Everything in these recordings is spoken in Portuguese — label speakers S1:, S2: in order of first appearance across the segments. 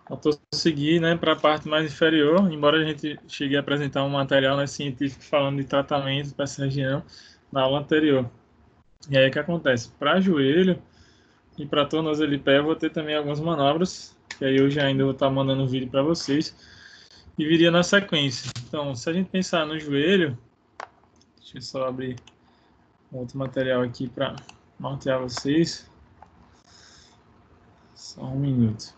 S1: Faltou seguir, né, para a parte mais inferior, embora a gente chegue a apresentar um material, né, científico falando de tratamento para essa região na aula anterior. E aí o que acontece? Para joelho e para tornozelo e pé, eu vou ter também algumas manobras, que aí eu já ainda vou estar mandando um vídeo para vocês, e viria na sequência. Então, se a gente pensar no joelho, deixa eu só abrir outro material aqui para nortear vocês. Só um minuto.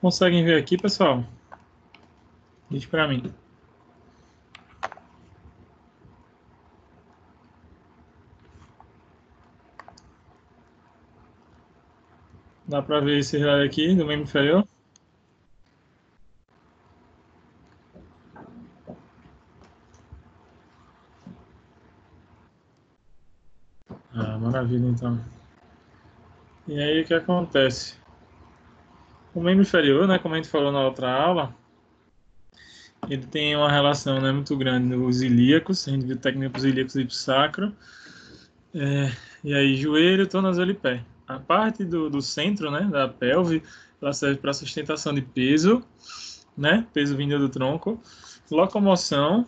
S1: Conseguem ver aqui, pessoal? Diz para mim. Dá para ver esse raio aqui do membro inferior? Ah, maravilha, então. E aí, o que acontece? O membro inferior, né, como a gente falou na outra aula, ele tem uma relação, né, muito grande nos ilíacos, a gente viu técnica para os ilíacos e para o sacro. E aí, joelho, tornozelo e pé. A parte do centro, né, da pelve, ela serve para sustentação de peso, né, peso vindo do tronco, locomoção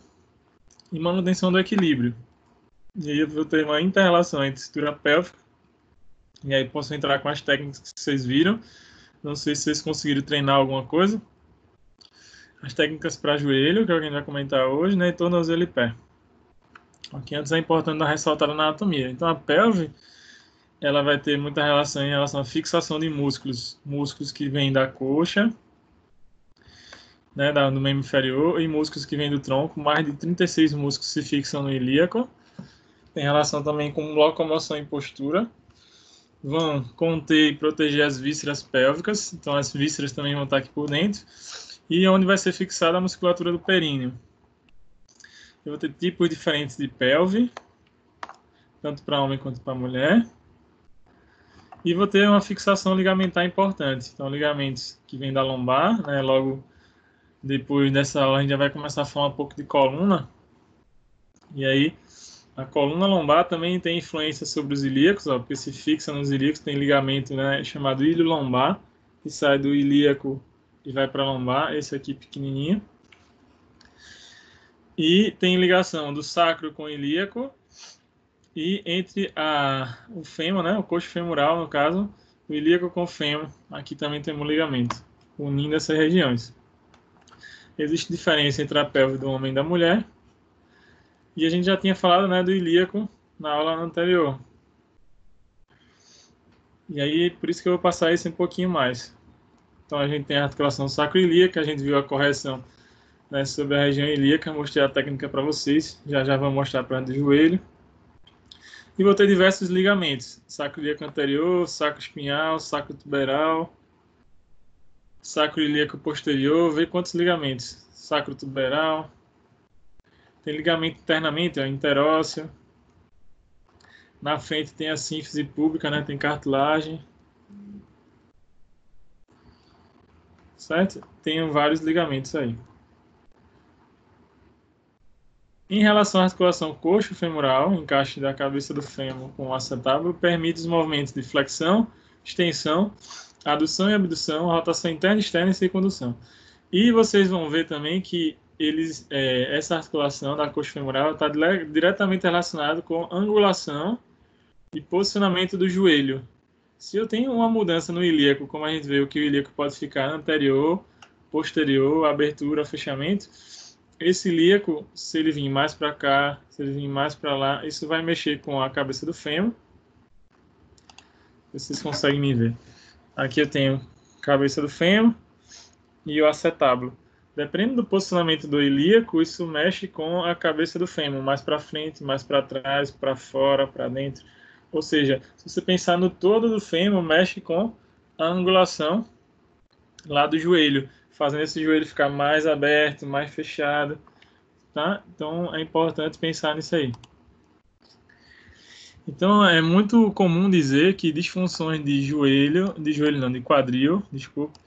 S1: e manutenção do equilíbrio. E aí eu vou ter uma inter-relação entre estrutura pélvica, e aí posso entrar com as técnicas que vocês viram. Não sei se vocês conseguiram treinar alguma coisa. As técnicas para joelho, que alguém vai comentar hoje, né, e tornozelo e pé. Aqui antes é importante dar ressaltar na anatomia. Então a pelve, ela vai ter muita relação em relação à fixação de músculos, músculos que vêm da coxa, né, do membro inferior, e músculos que vêm do tronco. Mais de 36 músculos se fixam no ilíaco. Tem relação também com locomoção e postura. Vão conter e proteger as vísceras pélvicas, então as vísceras também vão estar aqui por dentro. E onde vai ser fixada a musculatura do períneo. Eu vou ter tipos diferentes de pelve, tanto para homem quanto para mulher. E vou ter uma fixação ligamentar importante. Então, ligamentos que vêm da lombar, né? Logo depois dessa aula, a gente já vai começar a falar um pouco de coluna. E aí, a coluna lombar também tem influência sobre os ilíacos, ó, porque se fixa nos ilíacos, tem ligamento, né, chamado ilho lombar, que sai do ilíaco e vai para a lombar, esse aqui pequenininho. E tem ligação do sacro com o ilíaco e entre o fêmur, né, o coxo femoral, no caso, o ilíaco com o fêmur, aqui também tem um ligamento, unindo essas regiões. Existe diferença entre a pelve do homem e da mulher, e a gente já tinha falado, né, do ilíaco na aula anterior. E aí, por isso que eu vou passar isso um pouquinho mais. Então, a gente tem a articulação sacroilíaca, a gente viu a correção, né, sobre a região ilíaca, mostrei a técnica para vocês, já vou mostrar para o joelho. E vou ter diversos ligamentos, sacroilíaco anterior, sacro espinhal, sacro tuberal, sacroilíaco posterior, ver quantos ligamentos, sacro tuberal, tem ligamento internamente, ó, interósseo, na frente tem a sínfise pública, né, tem cartilagem, certo? Tem vários ligamentos aí. Em relação à articulação coxo-femoral, encaixe da cabeça do fêmur com o acetábulo, permite os movimentos de flexão, extensão, adução e abdução, rotação interna, externa e circundução. E vocês vão ver também que essa articulação da coxa femoral está diretamente relacionada com angulação e posicionamento do joelho. Se eu tenho uma mudança no ilíaco, como a gente vê que o ilíaco pode ficar anterior, posterior, abertura, fechamento, esse ilíaco, se ele vir mais para cá, se ele vir mais para lá, isso vai mexer com a cabeça do fêmur. Vocês conseguem me ver. Aqui eu tenho a cabeça do fêmur e o acetábulo. Dependendo do posicionamento do ilíaco, isso mexe com a cabeça do fêmur, mais para frente, mais para trás, para fora, para dentro. Ou seja, se você pensar no todo do fêmur, mexe com a angulação lá do joelho, fazendo esse joelho ficar mais aberto, mais fechado, tá? Então é importante pensar nisso aí. Então é muito comum dizer que disfunções de quadril, desculpa,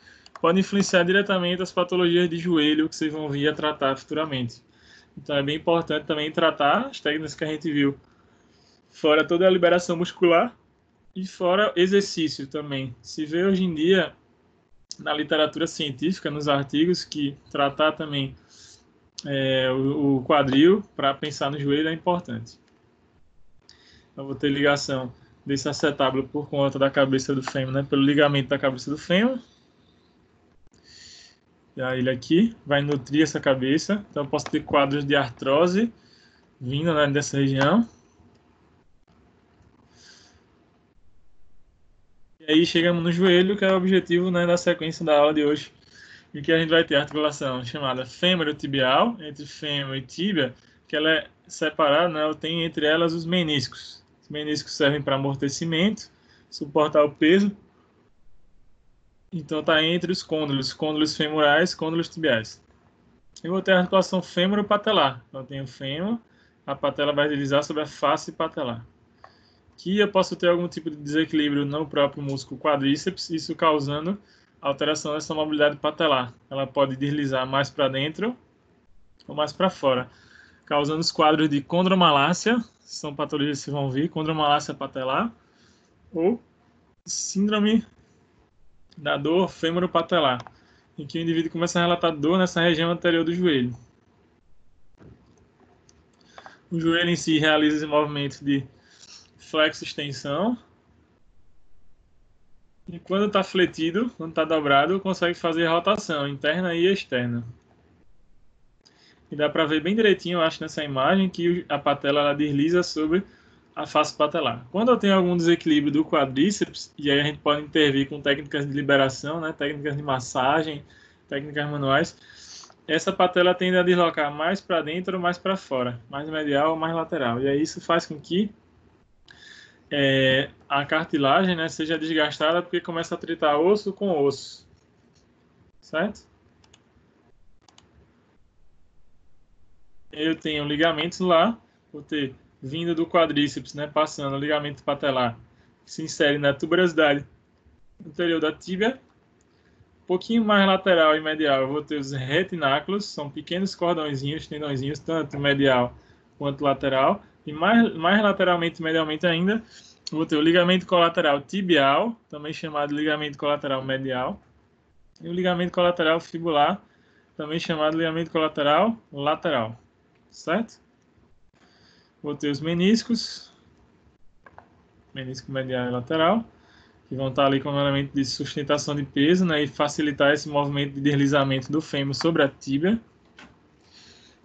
S1: podem influenciar diretamente as patologias de joelho que vocês vão vir a tratar futuramente. Então é bem importante também tratar as técnicas que a gente viu, fora toda a liberação muscular e fora exercício também. Se vê hoje em dia na literatura científica, nos artigos, que tratar também o quadril para pensar no joelho é importante. Eu vou ter ligação desse acetábulo por conta da cabeça do fêmur, né, pelo ligamento da cabeça do fêmur. E aí ele aqui vai nutrir essa cabeça. Então eu posso ter quadros de artrose vindo, né, dessa região. E aí chegamos no joelho, que é o objetivo, né, da sequência da aula de hoje. E que a gente vai ter a articulação chamada fêmuro-tibial, entre fêmur e tíbia, que ela é separada, né, tem entre elas os meniscos. Os meniscos servem para amortecimento, suportar o peso. Então está entre os côndilos femorais, côndilos tibiais. Eu vou ter a articulação fêmuro-patelar. Então eu tenho o fêmur, a patela vai deslizar sobre a face patelar. Aqui eu posso ter algum tipo de desequilíbrio no próprio músculo quadríceps, isso causando alteração dessa mobilidade patelar. Ela pode deslizar mais para dentro ou mais para fora, causando os quadros de condromalácia, são patologias que vão vir, condromalácia patelar, ou síndrome da dor fêmuro-patelar, em que o indivíduo começa a relatar dor nessa região anterior do joelho. O joelho em si realiza esse movimento de flexo-extensão, e quando está fletido, quando está dobrado, consegue fazer rotação interna e externa. E dá para ver bem direitinho, eu acho, nessa imagem, que a patela ela desliza sobre a face patelar. Quando eu tenho algum desequilíbrio do quadríceps, e aí a gente pode intervir com técnicas de liberação, né, técnicas de massagem, técnicas manuais, essa patela tende a deslocar mais para dentro ou mais para fora, mais medial ou mais lateral. E aí isso faz com que a cartilagem, né, seja desgastada porque começa a tritar osso com osso. Certo? Eu tenho ligamentos lá, vou ter vindo do quadríceps, né, passando o ligamento patelar, que se insere na tuberosidade anterior da tíbia. Um pouquinho mais lateral e medial, eu vou ter os retináculos, são pequenos cordõezinhos, tendõezinhos, tanto medial quanto lateral. E mais lateralmente e medialmente ainda, eu vou ter o ligamento colateral tibial, também chamado ligamento colateral medial, e o ligamento colateral fibular, também chamado ligamento colateral lateral. Certo? Vou ter os meniscos, menisco medial e lateral, que vão estar ali como elemento de sustentação de peso, né, e facilitar esse movimento de deslizamento do fêmur sobre a tíbia.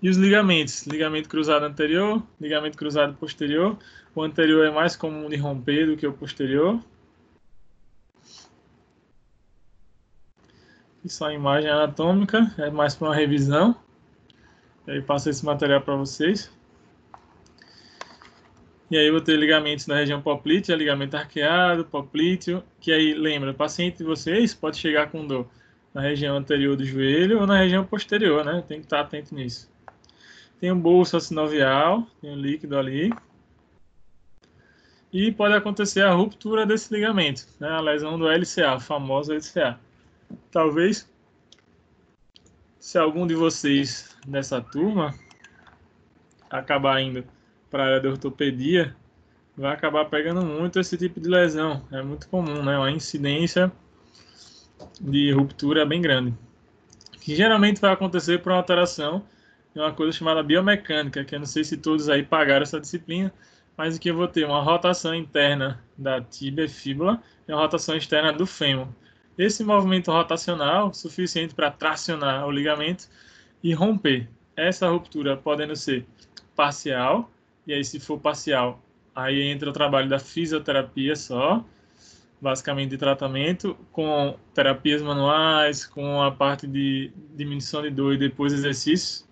S1: E os ligamentos, ligamento cruzado anterior, ligamento cruzado posterior. O anterior é mais comum de romper do que o posterior. E só a imagem anatômica, é mais para uma revisão. E aí passo esse material para vocês. E aí eu vou ter ligamentos na região poplítea, ligamento arqueado, poplíteo, que aí, lembra, o paciente de vocês pode chegar com dor na região anterior do joelho ou na região posterior, né? Tem que estar atento nisso. Tem um bolso sinovial, tem um líquido ali. E pode acontecer a ruptura desse ligamento, né? A lesão do LCA, famoso LCA. Talvez, se algum de vocês nessa turma acabar indo para a área de ortopedia, vai acabar pegando muito esse tipo de lesão. É muito comum, né? Uma incidência de ruptura bem grande. Que geralmente vai acontecer por uma alteração de uma coisa chamada biomecânica, que eu não sei se todos aí pagaram essa disciplina, mas aqui eu vou ter uma rotação interna da tíbia e fíbula e uma rotação externa do fêmur. Esse movimento rotacional é suficiente para tracionar o ligamento e romper. essa ruptura podendo ser parcial, e aí se for parcial, aí entra o trabalho da fisioterapia só, basicamente de tratamento, com terapias manuais, com a parte de diminuição de dor e depois exercícios.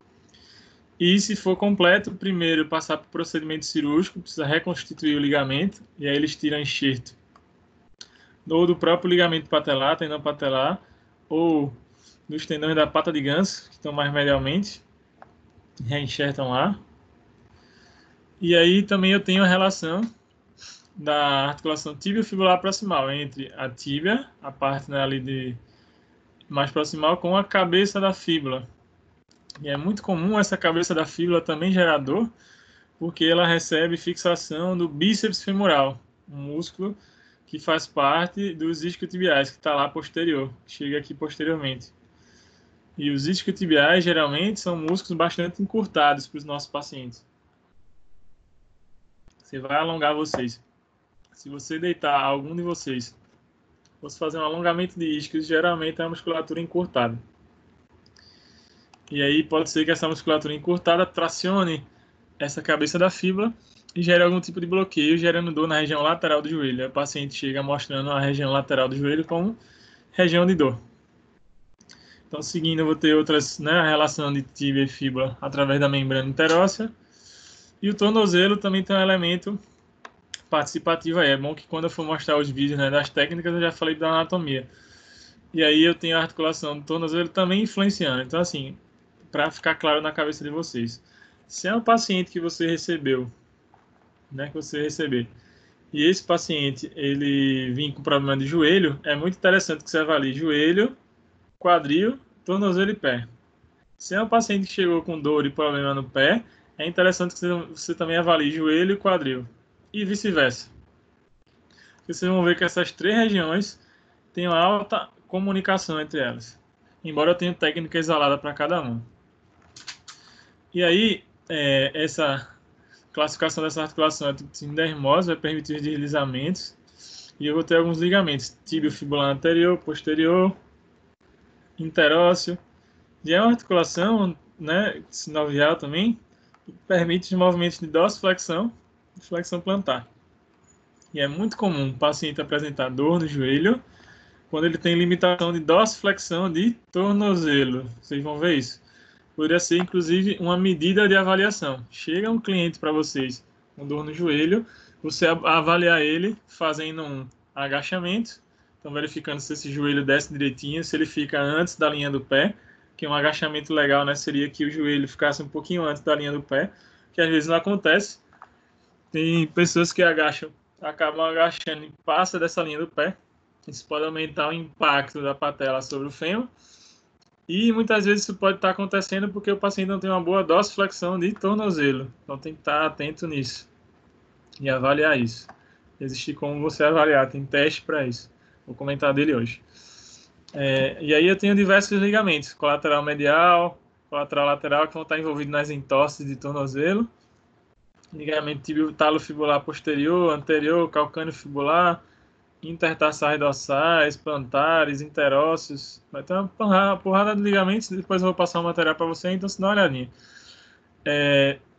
S1: E se for completo, primeiro passar para o procedimento cirúrgico, precisa reconstituir o ligamento, e aí eles tiram enxerto ou do próprio ligamento patelar, tendão patelar, ou dos tendões da pata de ganso, que estão mais medialmente, reenxertam lá. E aí também eu tenho a relação da articulação tibio-fibular proximal, entre a tíbia, a parte, né, ali de mais proximal, com a cabeça da fíbula. E é muito comum essa cabeça da fíbula também gerar dor, porque ela recebe fixação do bíceps femoral, um músculo que faz parte dos isquiotibiais, que está lá posterior, chega aqui posteriormente. E os isquiotibiais geralmente são músculos bastante encurtados para os nossos pacientes. Você vai alongar vocês. Se você deitar algum de vocês, fosse fazer um alongamento de isquios, geralmente é a musculatura encurtada. E aí pode ser que essa musculatura encurtada tracione essa cabeça da fíbula e gere algum tipo de bloqueio, gerando dor na região lateral do joelho. O paciente chega mostrando a região lateral do joelho como região de dor. Então, seguindo, eu vou ter outras, né, a relação de tíbia e fíbula através da membrana interóssea. E o tornozelo também tem um elemento participativo aí. É bom que quando eu for mostrar os vídeos, né, das técnicas, eu já falei da anatomia. E aí eu tenho a articulação do tornozelo também influenciando. Então, assim, para ficar claro na cabeça de vocês, se é um paciente que você recebeu, né, que você receber, e esse paciente ele vir com problema de joelho, é muito interessante que você avalie joelho, quadril, tornozelo e pé. Se é um paciente que chegou com dor e problema no pé, é interessante que você também avalie joelho e quadril, e vice-versa. Vocês vão ver que essas três regiões têm uma alta comunicação entre elas, embora eu tenha técnica isolada para cada uma. E aí, essa classificação dessa articulação é tipo sindermose, vai permitir os deslizamentos, e eu vou ter alguns ligamentos, tíbio-fibular anterior, posterior, interósseo. E é uma articulação, né, sinovial também, que permite os movimentos de dorsiflexão e flexão plantar. E é muito comum o paciente apresentar dor no joelho quando ele tem limitação de dorsiflexão de tornozelo. Vocês vão ver isso. Poderia ser, inclusive, uma medida de avaliação. Chega um cliente para vocês com dor no joelho, você avaliar ele fazendo um agachamento, então verificando se esse joelho desce direitinho, se ele fica antes da linha do pé, que um agachamento legal, né, seria que o joelho ficasse um pouquinho antes da linha do pé, que às vezes não acontece. Tem pessoas que acabam agachando e passa dessa linha do pé. Isso pode aumentar o impacto da patela sobre o fêmur. E muitas vezes isso pode estar acontecendo porque o paciente não tem uma boa dorsiflexão de tornozelo. Então tem que estar atento nisso e avaliar isso. Existe como você avaliar, tem teste para isso. Vou comentar dele hoje. E aí eu tenho diversos ligamentos, colateral medial, colateral lateral, que vão estar envolvidos nas entorses de tornozelo. Ligamento tibio-talofibular posterior, anterior, calcâneo fibular, intertarsais dorsais, plantares, interósseos. Vai ter uma porrada de ligamentos, depois eu vou passar o material para você, então se dá uma olhadinha.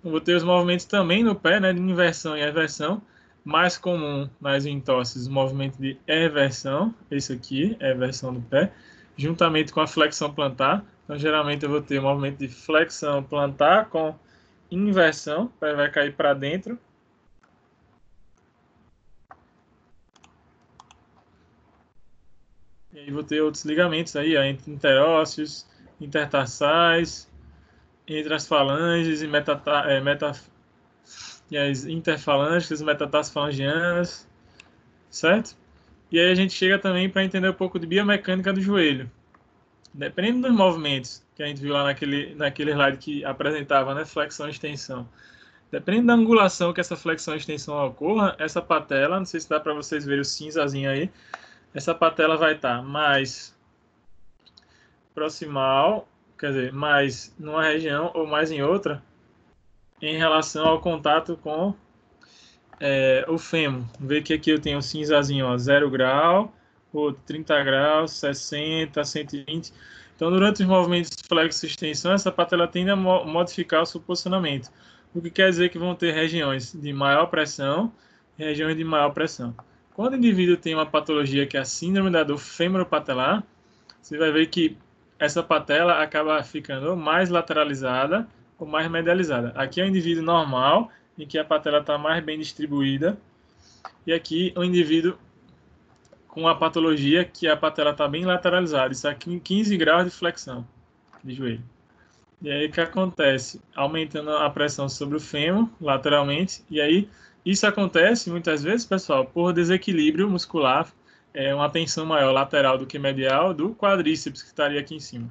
S1: Vou ter os movimentos também no pé, né, de inversão e eversão. Mais comum nas entorses, o movimento de eversão, esse aqui, eversão do pé, juntamente com a flexão plantar. Então, geralmente eu vou ter o movimento de flexão plantar com inversão, o pé vai cair para dentro. E aí vou ter outros ligamentos aí, entre interósseos, intertarsais, entre as falanges e e as interfalângeas, metatarsofalangianas, certo? E aí a gente chega também para entender um pouco de biomecânica do joelho. Dependendo dos movimentos que a gente viu lá naquele slide que apresentava, né, flexão e extensão. Dependendo da angulação que essa flexão e extensão ocorra, essa patela, não sei se dá para vocês verem o cinzazinho aí, essa patela vai estar mais proximal, quer dizer, mais numa região ou mais em outra, em relação ao contato com o fêmur. Vê que aqui eu tenho o cinzazinho, ó, 0 grau, outro 30 graus, 60, 120. Então, durante os movimentos de flexo e extensão, essa patela tende a modificar o seu posicionamento, o que quer dizer que vão ter regiões de maior pressão e regiões de maior pressão. Quando o indivíduo tem uma patologia que é a síndrome da dor femoropatelar, você vai ver que essa patela acaba ficando mais lateralizada ou mais medializada. Aqui é um indivíduo normal, em que a patela está mais bem distribuída, e aqui um indivíduo com a patologia que a patela está bem lateralizada. Isso aqui em 15 graus de flexão de joelho. E aí o que acontece? Aumentando a pressão sobre o fêmur lateralmente, e aí isso acontece muitas vezes, pessoal, por desequilíbrio muscular, uma tensão maior lateral do que medial do quadríceps que estaria aqui em cima.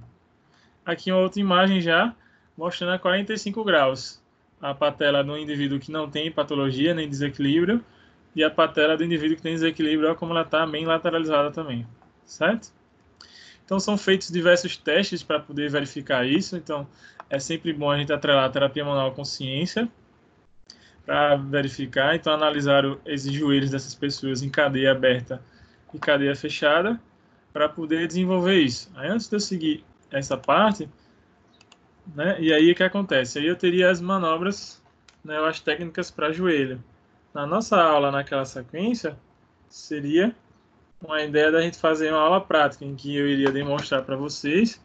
S1: Aqui uma outra imagem já mostrando a 45 graus. A patela do indivíduo que não tem patologia nem desequilíbrio e a patela do indivíduo que tem desequilíbrio, olha como ela está bem lateralizada também, certo? Então são feitos diversos testes para poder verificar isso. Então é sempre bom a gente atrelar a terapia manual com ciência para verificar. Então analisaram esses joelhos dessas pessoas em cadeia aberta e cadeia fechada para poder desenvolver isso. Aí antes de eu seguir essa parte, né, e aí o que acontece? Aí eu teria as manobras, né, as técnicas para joelho. Na nossa aula, naquela sequência, seria uma ideia da gente fazer uma aula prática, em que eu iria demonstrar para vocês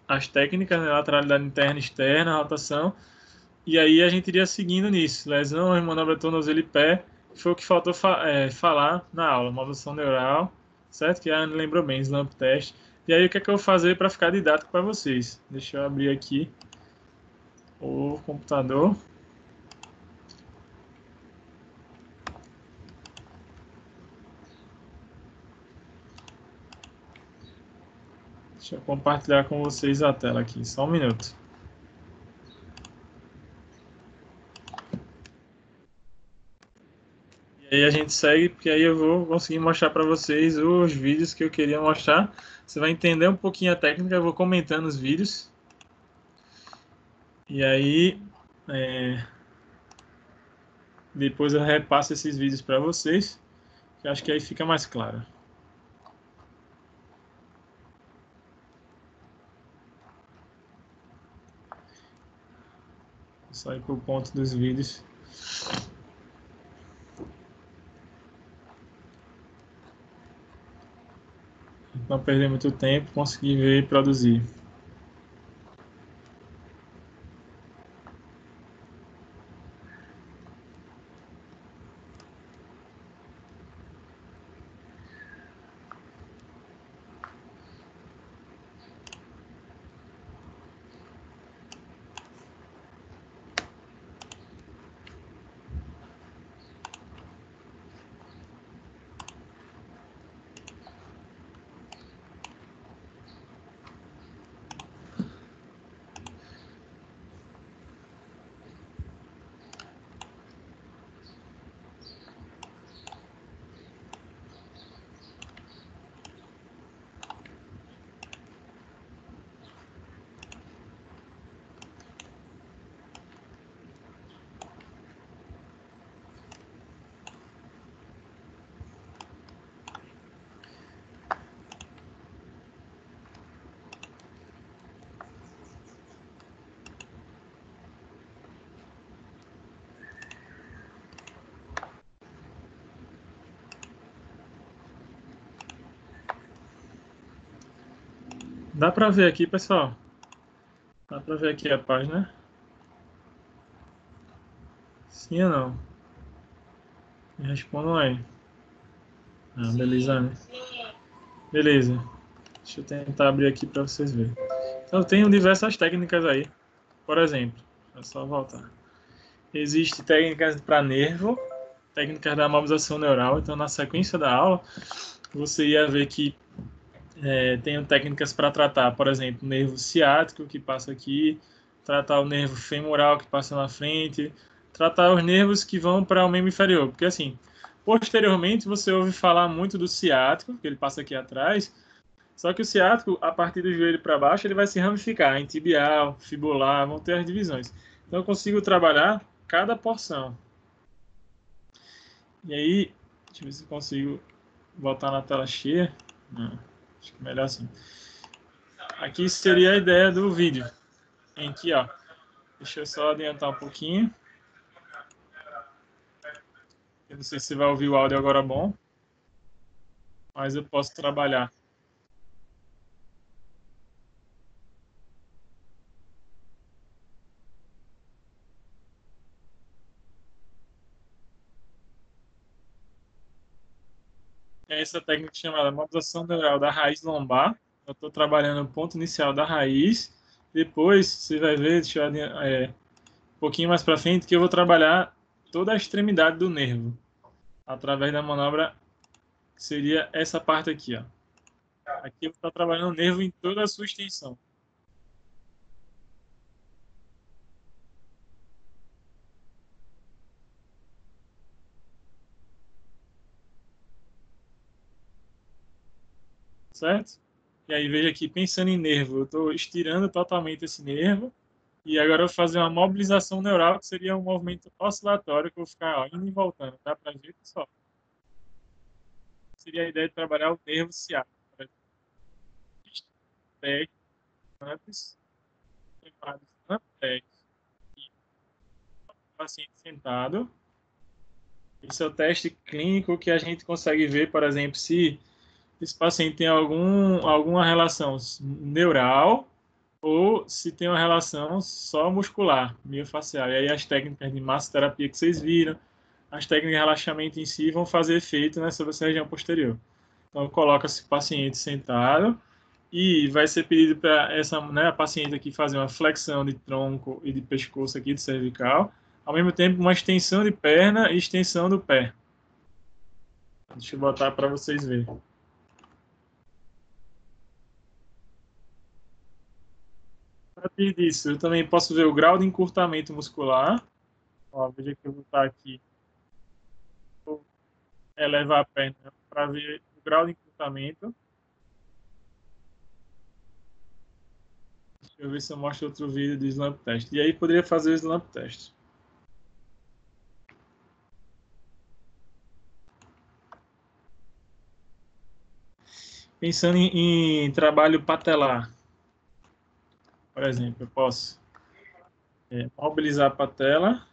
S1: as técnicas, né, lateralidade interna e externa, rotação, e aí a gente iria seguindo nisso, lesão, manobra tornozelo e pé, que foi o que faltou falar na aula, modulação neural, certo? Que a Ana lembrou bem, slump test. E aí o que é que eu vou fazer para ficar didático para vocês? Deixa eu abrir aqui o computador. Deixa eu compartilhar com vocês a tela aqui, só um minuto. E aí a gente segue, porque aí eu vou conseguir mostrar para vocês os vídeos que eu queria mostrar. Você vai entender um pouquinho a técnica, eu vou comentando os vídeos. E aí, depois eu repasso esses vídeos para vocês, que acho que aí fica mais claro. Vou só ir para o ponto dos vídeos. Não perder muito tempo, conseguir ver e produzir. Dá para ver aqui, pessoal? Dá para ver aqui a página? Sim ou não? Me respondam aí. Ah, beleza, né? Beleza. Deixa eu tentar abrir aqui para vocês verem. Então, eu tenho diversas técnicas aí. Por exemplo, é só voltar. Existem técnicas para nervo, técnicas da mobilização neural. Então, na sequência da aula, você ia ver que tenho técnicas para tratar, por exemplo, o nervo ciático que passa aqui, tratar o nervo femoral que passa na frente, tratar os nervos que vão para o membro inferior. Porque, assim, posteriormente você ouve falar muito do ciático, que ele passa aqui atrás, só que o ciático, a partir do joelho para baixo, ele vai se ramificar em tibial, fibular, vão ter as divisões. Então eu consigo trabalhar cada porção. E aí, deixa eu ver se eu consigo botar na tela cheia. Não, acho que melhor assim. Aqui seria a ideia do vídeo. Em que, ó, deixa eu só adiantar um pouquinho. Eu não sei se vai ouvir o áudio agora bom, mas eu posso trabalhar. É essa técnica chamada mobilização neural da raiz lombar. Eu estou trabalhando o ponto inicial da raiz. Depois, você vai ver, deixa eu, um pouquinho mais para frente, que eu vou trabalhar toda a extremidade do nervo, através da manobra que seria essa parte aqui, ó. Aqui eu vou estar trabalhando o nervo em toda a sua extensão. Certo? E aí veja aqui, pensando em nervo, eu estou estirando totalmente esse nervo e agora eu vou fazer uma mobilização neural, que seria um movimento oscilatório, que eu vou ficar ó, indo e voltando. Dá para ver, pessoal? Seria a ideia de trabalhar o nervo ciático. Por exemplo, pés, antes, chamados ampés, paciente sentado. Esse é o teste clínico que a gente consegue ver, por exemplo, se esse paciente tem alguma relação neural ou se tem uma relação só muscular, miofacial. E aí as técnicas de massoterapia que vocês viram, as técnicas de relaxamento em si vão fazer efeito sobre essa região posterior. Então, coloca-se o paciente sentado e vai ser pedido para essa a paciente aqui fazer uma flexão de tronco e de pescoço aqui, de cervical, ao mesmo tempo uma extensão de perna e extensão do pé. Deixa eu botar para vocês verem. A partir disso, eu também posso ver o grau de encurtamento muscular. Ó, veja que eu vou estar aqui, vou elevar a perna para ver o grau de encurtamento. Deixa eu ver se eu mostro outro vídeo de slump test. E aí poderia fazer o slump test. Pensando em trabalho patelar, por exemplo, eu posso mobilizar a patela.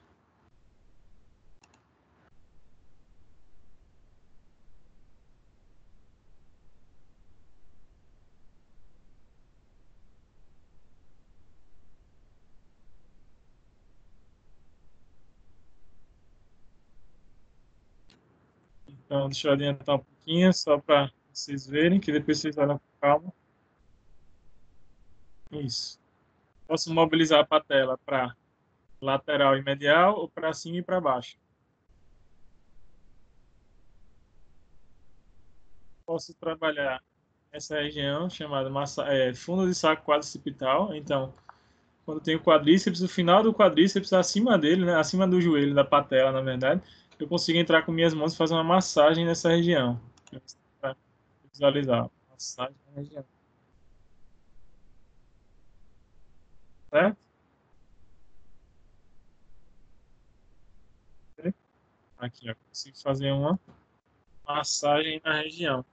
S1: Então, deixa eu adiantar um pouquinho, só para vocês verem, que depois vocês olham com calma. Isso. Posso mobilizar a patela para lateral e medial, ou para cima e para baixo. Posso trabalhar essa região chamada fundo de saco quadricipital. Então, quando tem o quadríceps, o final do quadríceps acima dele, né, acima do joelho, da patela, na verdade, eu consigo entrar com minhas mãos e fazer uma massagem nessa região. Para visualizar. Massagem na região. Certo? Aqui, ó, consigo fazer uma massagem na região.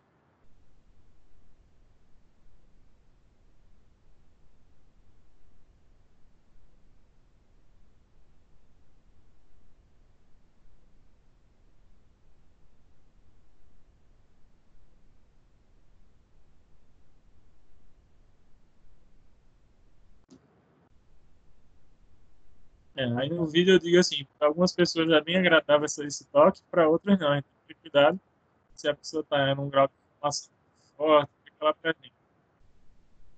S1: Aí no vídeo eu digo assim, para algumas pessoas é bem agradável esse toque, para outras não. Então, tem cuidado se a pessoa está num grau de inflamação forte, fica lá presente.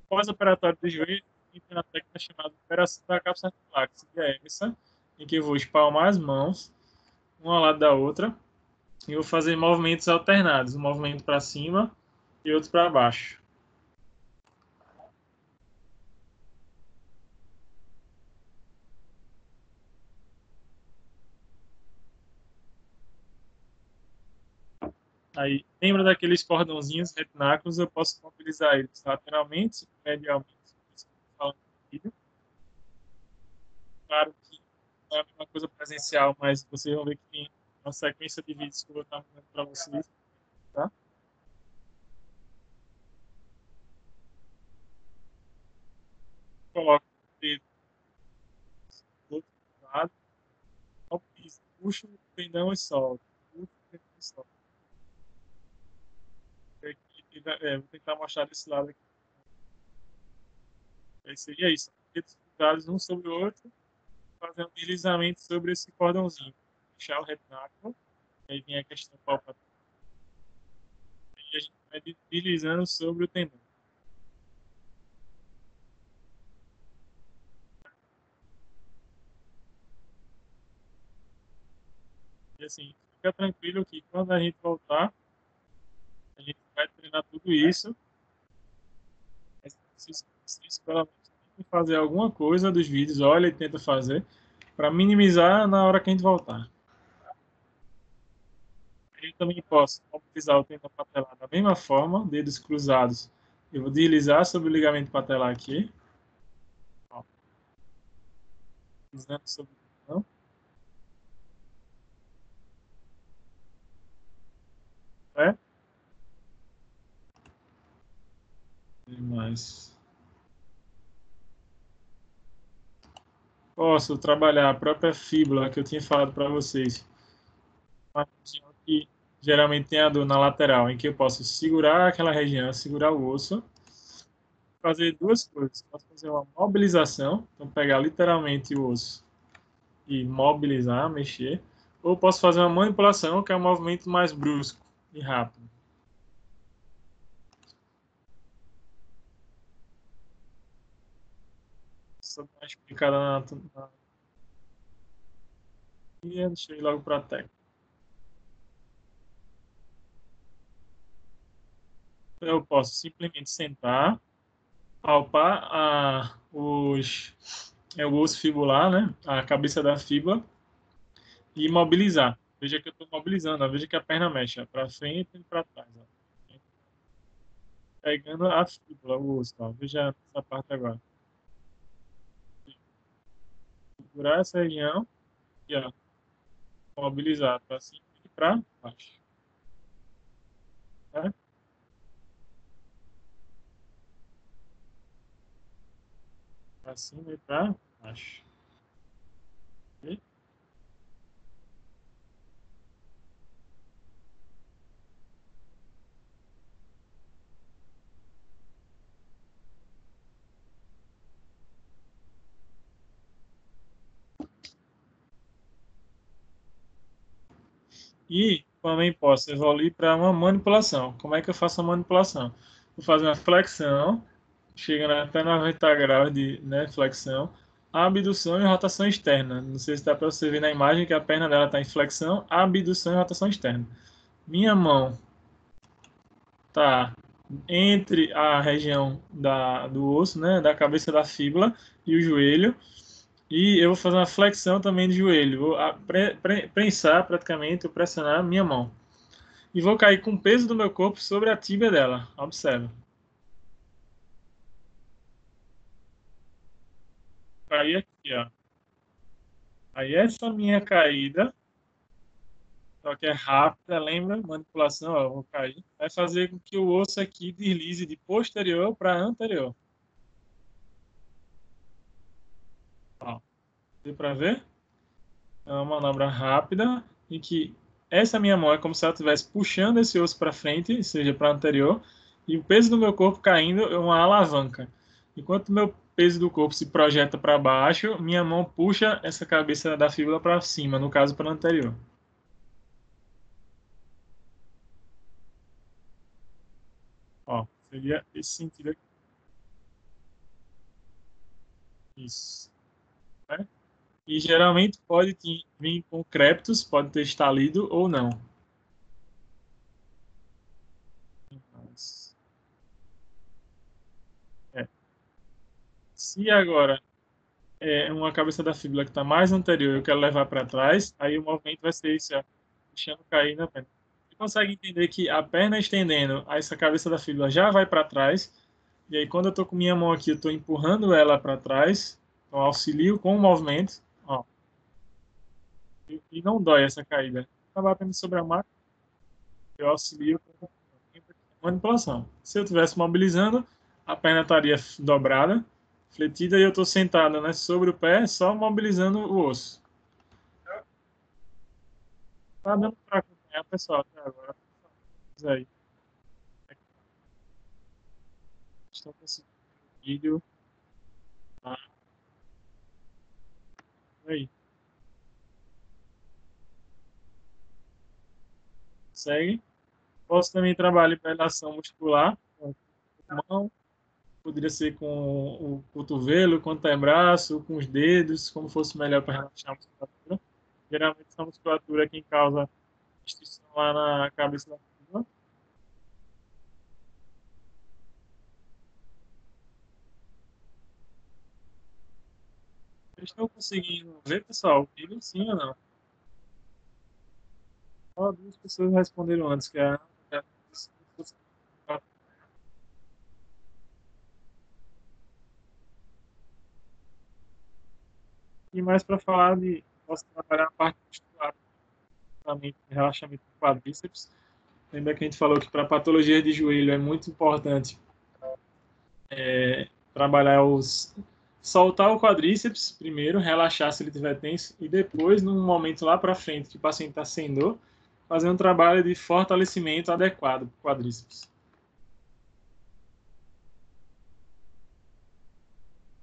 S1: Pós-operatório do joelho, tem uma técnica chamada operação da cápsula articular, que seria essa, em que eu vou espalmar as mãos, uma ao lado da outra, e vou fazer movimentos alternados, um movimento para cima e outro para baixo. Aí, lembra daqueles cordãozinhos retináculos, eu posso mobilizar eles lateralmente, medialmente, isso que eu tô falando aqui. Claro que não é a mesma coisa presencial, mas vocês vão ver que tem uma sequência de vídeos que eu vou estar mandando para vocês, tá? puxo o tendão e solto. Puxo o tendão e solto. Vou tentar mostrar desse lado aqui. Aí seria isso. Dedos cruzados um sobre o outro, fazer um deslizamento sobre esse cordãozinho. Puxar o retáculo. Aí vem a questão palpatória. E a gente vai deslizando sobre o tendão. E assim, fica tranquilo que quando a gente voltar, a gente vai treinar tudo isso. Se pelo menos tenta fazer alguma coisa dos vídeos, olha e tenta fazer, para minimizar na hora que a gente voltar. Eu também posso mobilizar o tendão patelar da mesma forma, dedos cruzados. Eu vou deslizar sobre o ligamento patelar aqui. Ó, deslizando sobre o tendão. É? Mas posso trabalhar a própria fíbula que eu tinha falado para vocês. Uma região que geralmente tem a dor na lateral, em que eu posso segurar aquela região, segurar o osso, fazer duas coisas. Posso fazer uma mobilização, então pegar literalmente o osso e mobilizar, mexer, ou posso fazer uma manipulação, que é um movimento mais brusco e rápido. Só dar uma explicada na e deixa eu ir logo para a técnica. Eu posso simplesmente sentar, palpar o osso fibular, né? A cabeça da fíbula e mobilizar. Veja que eu estou mobilizando, ó. Veja que a perna mexe para frente e para trás. Ó. Pegando a fíbula, o osso. Ó. Veja essa parte agora. Segurar essa região e ó, mobilizar para cima e para baixo. Tá? Para cima e para baixo. Ok? E também posso evoluir para uma manipulação. Como é que eu faço a manipulação? Vou fazer uma flexão, chegando até 90 graus de, né, flexão, abdução e rotação externa. Não sei se dá para você ver na imagem que a perna dela está em flexão, abdução e rotação externa. Minha mão está entre a região do osso, né, da cabeça da fíbula e o joelho. E eu vou fazer uma flexão também de joelho. Vou prensar praticamente, ou pressionar a minha mão. E vou cair com o peso do meu corpo sobre a tíbia dela. Observa. Cair aqui, ó. Aí essa minha caída, só que é rápida, lembra? Manipulação, ó, eu vou cair. Vai fazer com que o osso aqui deslize de posterior para anterior. Ó, deu para ver? É uma manobra rápida em que essa minha mão é como se ela estivesse puxando esse osso para frente, seja para anterior, e o peso do meu corpo caindo é uma alavanca. Enquanto o meu peso do corpo se projeta para baixo, minha mão puxa essa cabeça da fíbula para cima, no caso para anterior. Ó, seria esse sentido aqui. Isso. Né? E geralmente pode vir com crépitos, pode ter estalido ou não. Mas, é. Se agora uma cabeça da fíbula que está mais anterior, eu quero levar para trás, aí o movimento vai ser isso, ó, deixando cair na perna. Você consegue entender que a perna estendendo, essa cabeça da fíbula já vai para trás, e aí quando eu estou com minha mão aqui, eu estou empurrando ela para trás, então auxilio com o movimento, ó, e não dói essa caída. Está batendo sobre a máquina, eu auxilio com manipulação. Se eu estivesse mobilizando, a perna estaria dobrada, fletida, e eu estou sentado, né, sobre o pé, só mobilizando o osso. Tá dando para acompanhar, pessoal, até agora. Mas aí, estão conseguindo o vídeo. Tá aí. Segue. Posso também trabalhar para relação muscular, com a mão, poderia ser com o cotovelo, com o antebraço, com os dedos, como fosse melhor para relaxar a musculatura. Geralmente essa musculatura é quem causa restrição lá na cabeça da pessoa. Vocês estão conseguindo ver, pessoal, o vídeo sim ou não? Só duas pessoas responderam antes, que é a Ana. E mais para falar de posso trabalhar a parte muscular, também relaxamento do quadríceps. Lembra que a gente falou que para patologia de joelho é muito importante trabalhar os soltar o quadríceps primeiro, relaxar se ele estiver tenso e depois, num momento lá para frente que o paciente está sem dor, fazer um trabalho de fortalecimento adequado para o quadríceps.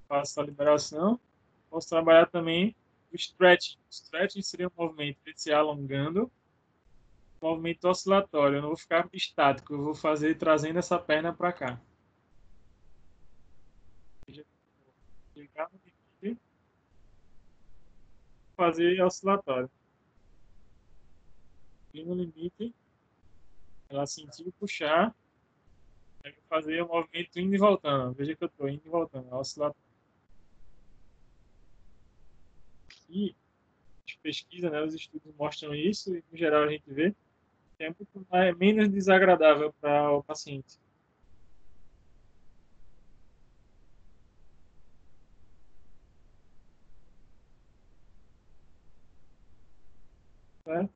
S1: Faço a liberação. Posso trabalhar também o stretching. O stretching seria um movimento de se alongando, um movimento oscilatório. Eu não vou ficar estático, eu vou fazer trazendo essa perna para cá. Chegar no limite, fazer oscilatório. E no limite, ela sentiu puxar, aí vou fazer o movimento indo e voltando. Veja que eu estou indo e voltando, é oscilatório. E as pesquisas, né, os estudos mostram isso, e no geral a gente vê que é muito mais, menos desagradável para o paciente. Certo?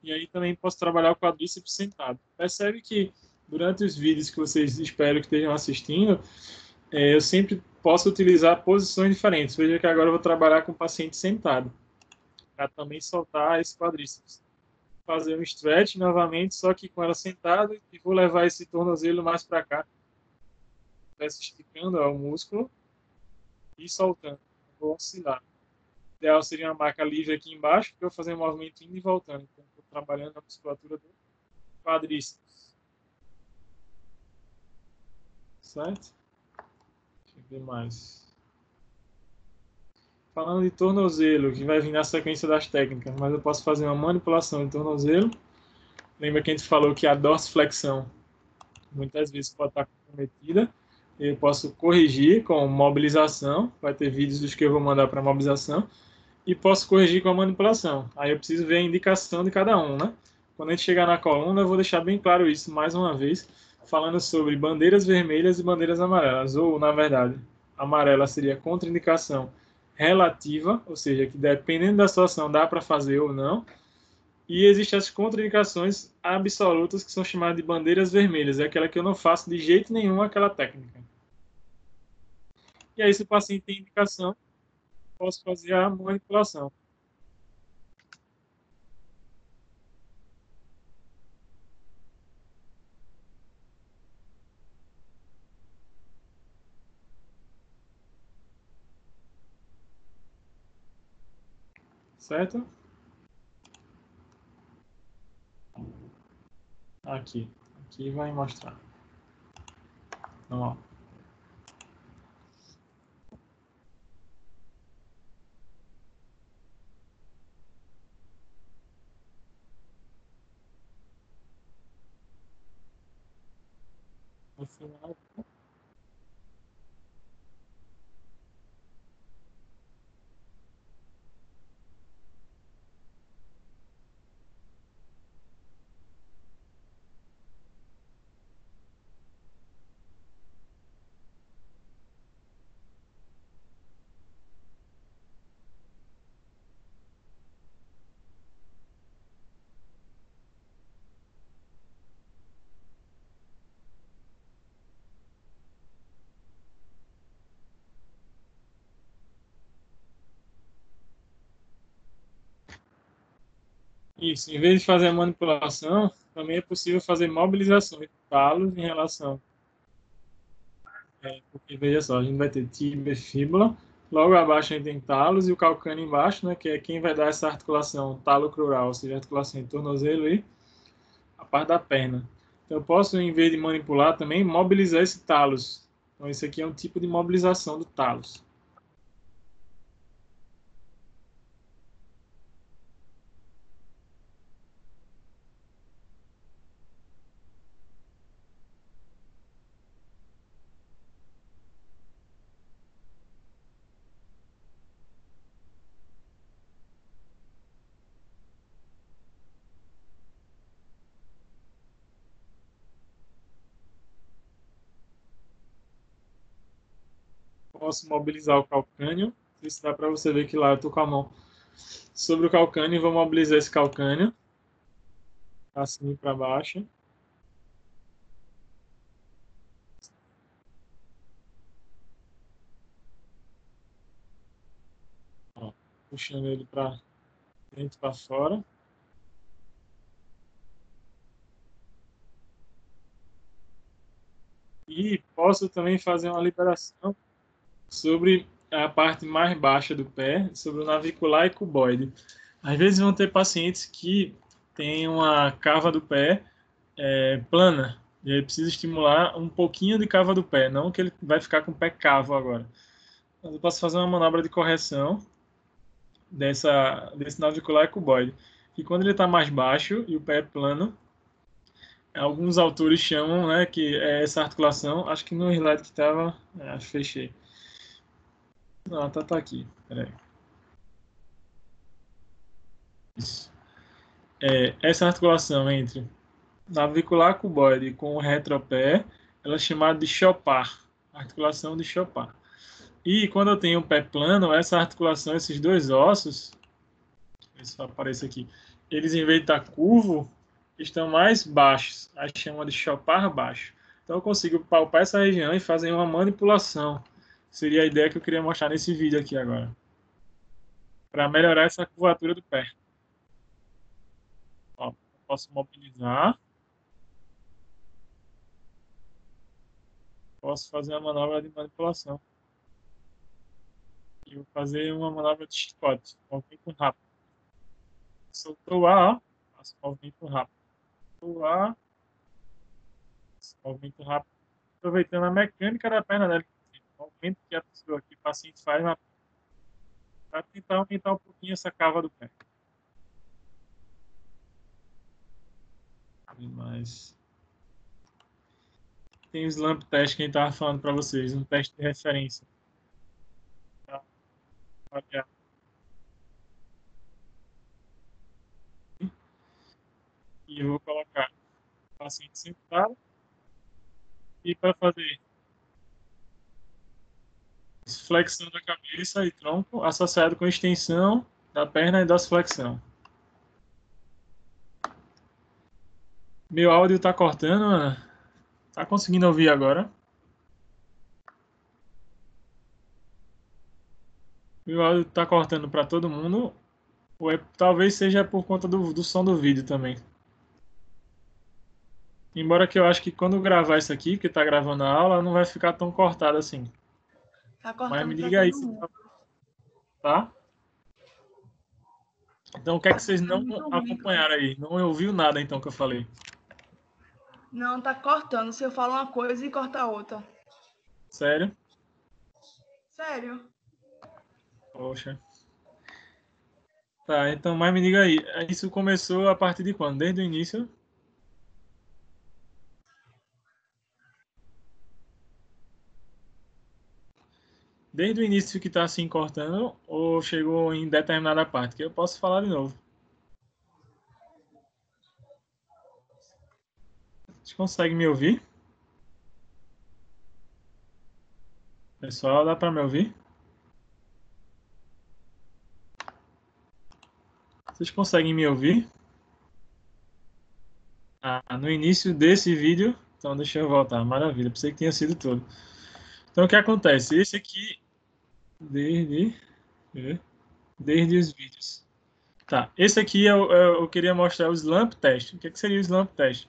S1: E aí também posso trabalhar o quadríceps sentado. Percebe que durante os vídeos que vocês espero que estejam assistindo, eu sempre posso utilizar posições diferentes. Veja que agora eu vou trabalhar com o paciente sentado, para também soltar esse quadríceps. Fazer um stretch novamente, só que com ela sentada, e vou levar esse tornozelo mais para cá, esticando ó, o músculo e soltando. Vou oscilar. O ideal seria uma marca livre aqui embaixo, para eu fazer um movimento indo e voltando. Então, estou trabalhando a musculatura do quadríceps. Certo? Deixa eu ver mais. Falando de tornozelo, que vai vir na sequência das técnicas, mas eu posso fazer uma manipulação de tornozelo. Lembra que a gente falou que a dorsiflexão muitas vezes pode estar comprometida. Eu posso corrigir com mobilização, vai ter vídeos dos que eu vou mandar para mobilização, e posso corrigir com a manipulação. Aí eu preciso ver a indicação de cada um, né? Quando a gente chegar na coluna, eu vou deixar bem claro isso mais uma vez, falando sobre bandeiras vermelhas e bandeiras amarelas, ou, na verdade, amarela seria contraindicação relativa, ou seja, que dependendo da situação dá para fazer ou não, e existem as contraindicações absolutas que são chamadas de bandeiras vermelhas, é aquela que eu não faço de jeito nenhum aquela técnica. E aí, se o paciente tem indicação, posso fazer a manipulação, certo? Aqui. Aqui vai mostrar. Então, ó. No final, Isso, em vez de fazer a manipulação, também é possível fazer mobilização de talos em relação. Porque veja só, a gente vai ter tíbia e fíbula, logo abaixo a gente tem talos e o calcâneo embaixo, né, que é quem vai dar essa articulação talo-crural, ou seja, articulação em tornozelo e a parte da perna. Então eu posso, em vez de manipular, também mobilizar esse talos. Então esse aqui é um tipo de mobilização do talos. Posso mobilizar o calcânio. Isso dá para você ver que lá eu estou com a mão sobre o calcânio e vou mobilizar esse calcânio, assim para baixo. Ó, puxando ele para dentro para fora. E posso também fazer uma liberação sobre a parte mais baixa do pé, sobre o navicular e cuboide. Às vezes vão ter pacientes que têm uma cava do pé plana, e aí precisa estimular um pouquinho de cava do pé, não que ele vai ficar com o pé cavo agora. Mas eu posso fazer uma manobra de correção desse navicular e cuboide. E quando ele está mais baixo e o pé é plano, alguns autores chamam, né, que é essa articulação, acho que no slide que estava, fechei. Não, tá aqui, peraí. Isso. Essa articulação entre navicular cuboide com o retropé, ela é chamada de Chopard, articulação de Chopard. E quando eu tenho o pé plano, essa articulação, esses dois ossos, isso aparece aqui, eles em vez de estar curvo, estão mais baixos, aí chama de Chopard baixo. Então eu consigo palpar essa região e fazer uma manipulação. Seria a ideia que eu queria mostrar nesse vídeo aqui agora, para melhorar essa curvatura do pé. Ó, posso mobilizar, posso fazer uma manobra de manipulação. E vou fazer uma manobra de chicote, movimento rápido. Soltou o ar, ó, faço movimento rápido. Soltou o ar, movimento rápido. Aproveitando a mecânica da perna dela. O movimento que a pessoa, que o paciente faz para tentar aumentar um pouquinho essa cava do pé. Mas tem o slump test que a gente estava falando para vocês, um teste de referência. Pra avaliar. E eu vou colocar o paciente sentado e para fazer flexão da cabeça e tronco associado com extensão da perna e dorsiflexão. Meu áudio tá cortando, Ana? Tá conseguindo ouvir agora? Meu áudio tá cortando para todo mundo, ou talvez seja por conta do som do vídeo também. Embora que eu acho que quando gravar isso aqui, que tá gravando a aula, não vai ficar tão cortado assim.
S2: Tá
S1: Mas me
S2: cortando pra
S1: diga aí
S2: todo
S1: se
S2: mundo.
S1: tá. Então o que é
S2: Tá
S1: que vocês não
S2: muito ruim.
S1: acompanharam aí? Não ouviu nada então que eu falei.
S2: Não, tá cortando. Se eu falo uma coisa e corta outra.
S1: Sério?
S2: Sério.
S1: Poxa. Tá, então, mas me diga aí, isso começou a partir de quando? Desde o início? Desde o início que está se cortando ou chegou em determinada parte? Que eu posso falar de novo. Vocês conseguem me ouvir? Pessoal, dá para me ouvir? Vocês conseguem me ouvir? Ah, no início desse vídeo, então deixa eu voltar. Maravilha, pensei que tinha sido todo. Então o que acontece? Esse aqui, desde os vídeos. Tá, esse aqui eu queria mostrar o slump test. O que seria o slump test?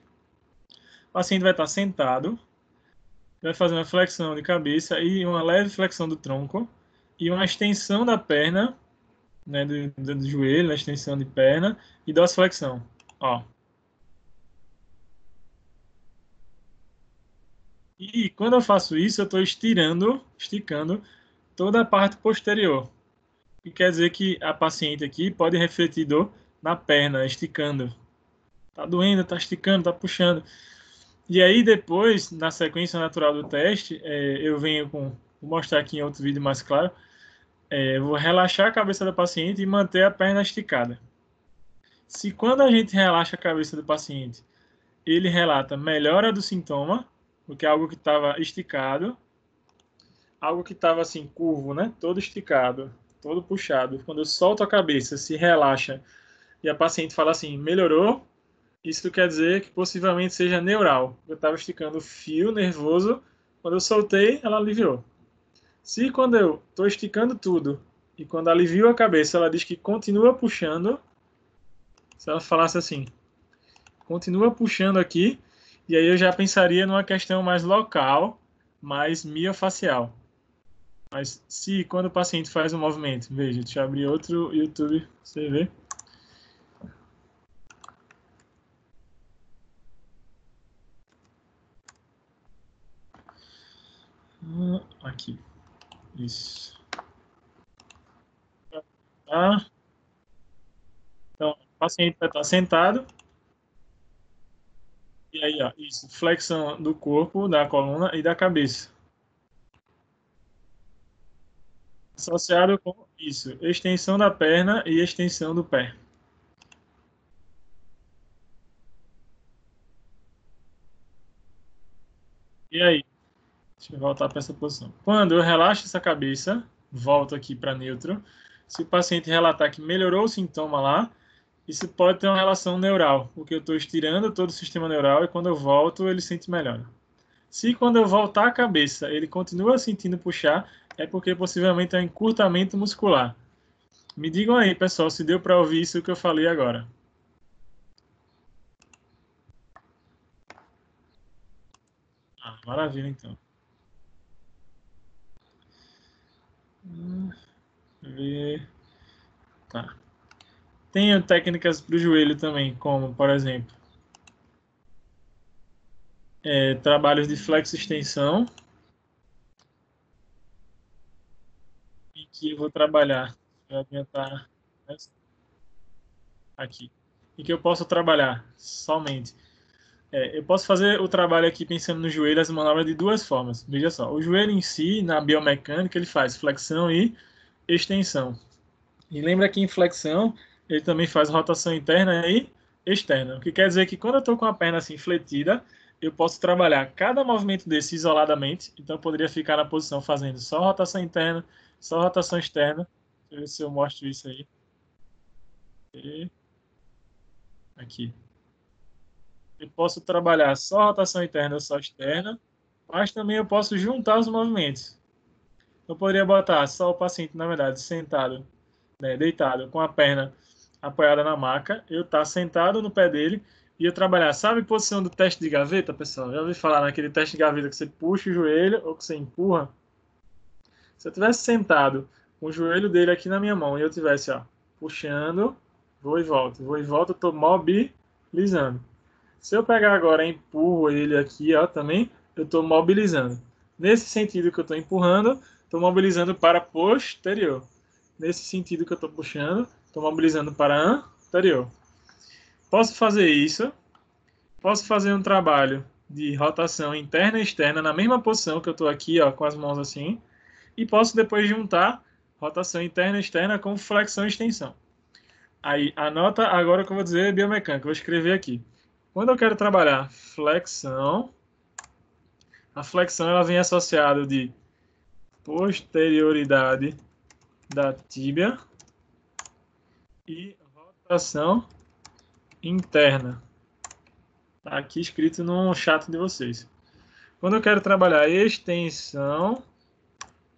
S1: O paciente vai estar sentado, vai fazer uma flexão de cabeça e uma leve flexão do tronco e uma extensão da perna, né, do joelho, uma extensão de perna e dorsiflexão. Ó. E quando eu faço isso, eu estou esticando toda a parte posterior. Que quer dizer que a paciente aqui pode refletir dor na perna, esticando. Tá doendo, tá esticando, tá puxando. E aí depois, na sequência natural do teste, eu venho com, vou mostrar aqui em outro vídeo mais claro, eu vou relaxar a cabeça da paciente e manter a perna esticada. Se quando a gente relaxa a cabeça do paciente, ele relata melhora do sintoma, porque é algo que estava esticado, algo que estava assim, curvo, né? Todo esticado, todo puxado. Quando eu solto a cabeça, se relaxa e a paciente fala assim, melhorou, isso quer dizer que possivelmente seja neural. Eu estava esticando o fio nervoso, quando eu soltei, ela aliviou. Se quando eu estou esticando tudo e quando alivio a cabeça, ela diz que continua puxando, se ela falasse assim, continua puxando aqui, e aí eu já pensaria numa questão mais local, mais miofacial. Mas se quando o paciente faz um movimento, veja, deixa eu abrir outro YouTube, você vê. Aqui, isso. Tá? Então, o paciente vai estar sentado, e aí, ó, isso, flexão do corpo, da coluna e da cabeça. Associado com isso, extensão da perna e extensão do pé. E aí, deixa eu voltar para essa posição. Quando eu relaxo essa cabeça, volto aqui para neutro. Se o paciente relatar que melhorou o sintoma lá, isso pode ter uma relação neural, porque eu estou estirando todo o sistema neural e quando eu volto ele sente melhor. Se quando eu voltar a cabeça ele continua sentindo puxar, é porque possivelmente é um encurtamento muscular. Me digam aí, pessoal, se deu para ouvir isso que eu falei agora. Ah, maravilha, então. Ver. Tá. Tem técnicas para o joelho também, como, por exemplo, trabalhos de flexo-extensão, em que eu vou trabalhar, vou adiantar aqui, em que eu posso trabalhar somente. Eu posso fazer o trabalho aqui pensando no joelho, as manobras de duas formas. Veja só, o joelho em si, na biomecânica, ele faz flexão e extensão. E lembra que em flexão, ele também faz rotação interna e externa. O que quer dizer que quando eu estou com a perna assim fletida, eu posso trabalhar cada movimento desse isoladamente. Então, eu poderia ficar na posição fazendo só rotação interna, só rotação externa. Deixa eu ver se eu mostro isso aí. E aqui. Eu posso trabalhar só rotação interna ou só externa, mas também eu posso juntar os movimentos. Eu poderia botar só o paciente, na verdade, sentado, né, deitado, com a perna apoiada na maca, eu estar sentado no pé dele e eu trabalhar. Sabe a posição do teste de gaveta, pessoal? Já ouvi falar naquele teste de gaveta que você puxa o joelho ou que você empurra? Se eu tivesse sentado com o joelho dele aqui na minha mão e eu tivesse, ó, puxando, vou e volto, eu estou mobilizando. Se eu pegar agora e empurro ele aqui, ó, também, eu estou mobilizando. Nesse sentido que eu estou empurrando, estou mobilizando para posterior. Nesse sentido que eu estou puxando, estou mobilizando para anterior. Posso fazer isso. Posso fazer um trabalho de rotação interna e externa na mesma posição que eu estou aqui, ó, com as mãos assim. E posso depois juntar rotação interna e externa com flexão e extensão. Aí, anota agora o que eu vou dizer biomecânica. Vou escrever aqui. Quando eu quero trabalhar flexão, a flexão ela vem associada de posterioridade da tíbia e rotação interna. Está aqui escrito no chat de vocês. Quando eu quero trabalhar extensão,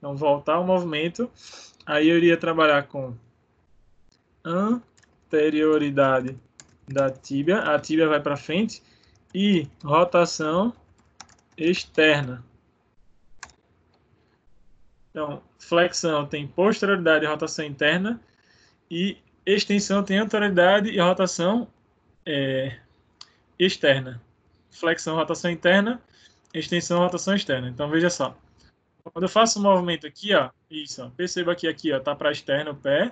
S1: voltar ao movimento, aí eu iria trabalhar com anterioridade da tíbia, a tíbia vai para frente, e rotação externa. Então, flexão tem posterioridade e rotação interna, e extensão tem anterioridade e rotação externa. Flexão, rotação interna, extensão, rotação externa. Então, veja só. Quando eu faço um movimento aqui, ó, isso, ó, perceba que aqui, ó, tá para externo o pé.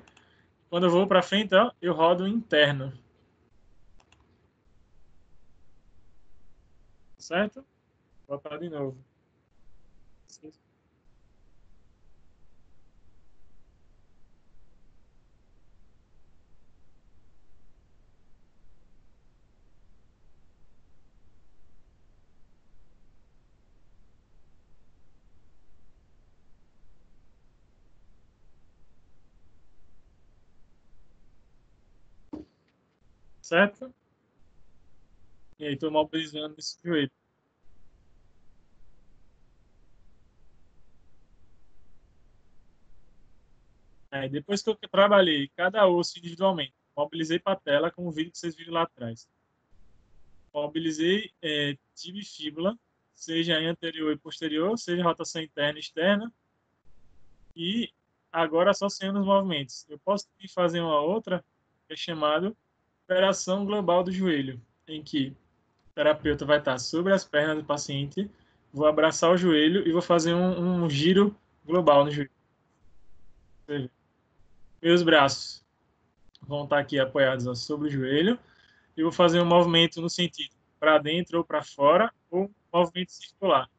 S1: Quando eu vou para frente, ó, eu rodo interno. Certo? Vou botar de novo. Certo? E aí, estou mobilizando esse joelho. Aí, depois que eu trabalhei cada osso individualmente, mobilizei patela, como o vídeo que vocês viram lá atrás. Mobilizei tibia e fíbula, seja em anterior e posterior, seja rotação interna e externa. E agora associando os movimentos. Eu posso fazer uma outra, que é chamada operação global do joelho, em que o terapeuta vai estar sobre as pernas do paciente, vou abraçar o joelho e vou fazer um giro global no joelho. Meus braços vão estar aqui apoiados ó, sobre o joelho e vou fazer um movimento no sentido para dentro ou para fora, ou um movimento circular.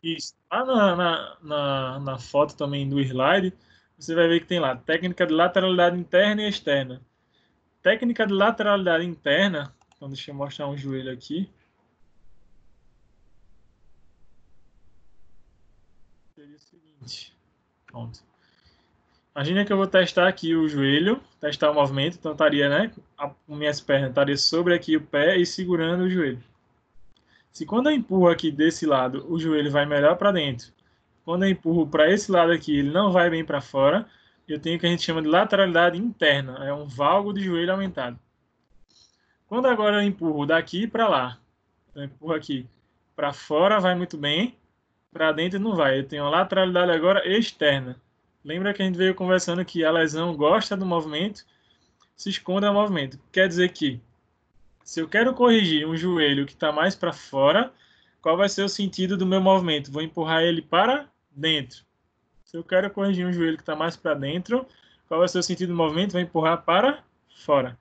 S1: Isso. Lá na foto também do slide, você vai ver que tem lá técnica de lateralidade interna e externa. Técnica de lateralidade interna, então deixa eu mostrar um joelho aqui. Seria o seguinte, pronto. Imagina que eu vou testar aqui o joelho, testar o movimento, então estaria, né, minhas pernas estariam sobre aqui o pé e segurando o joelho. Se quando eu empurro aqui desse lado, o joelho vai melhor para dentro, quando eu empurro para esse lado aqui, ele não vai bem para fora, eu tenho o que a gente chama de lateralidade interna, é um valgo de joelho aumentado. Quando agora eu empurro daqui para lá, eu empurro aqui para fora, vai muito bem, para dentro não vai. Eu tenho a lateralidade agora externa. Lembra que a gente veio conversando que a lesão gosta do movimento, se esconde ao movimento. Quer dizer que, se eu quero corrigir um joelho que está mais para fora, qual vai ser o sentido do meu movimento? Vou empurrar ele para dentro. Se eu quero corrigir um joelho que está mais para dentro, qual vai ser o sentido do movimento? Vou empurrar para fora.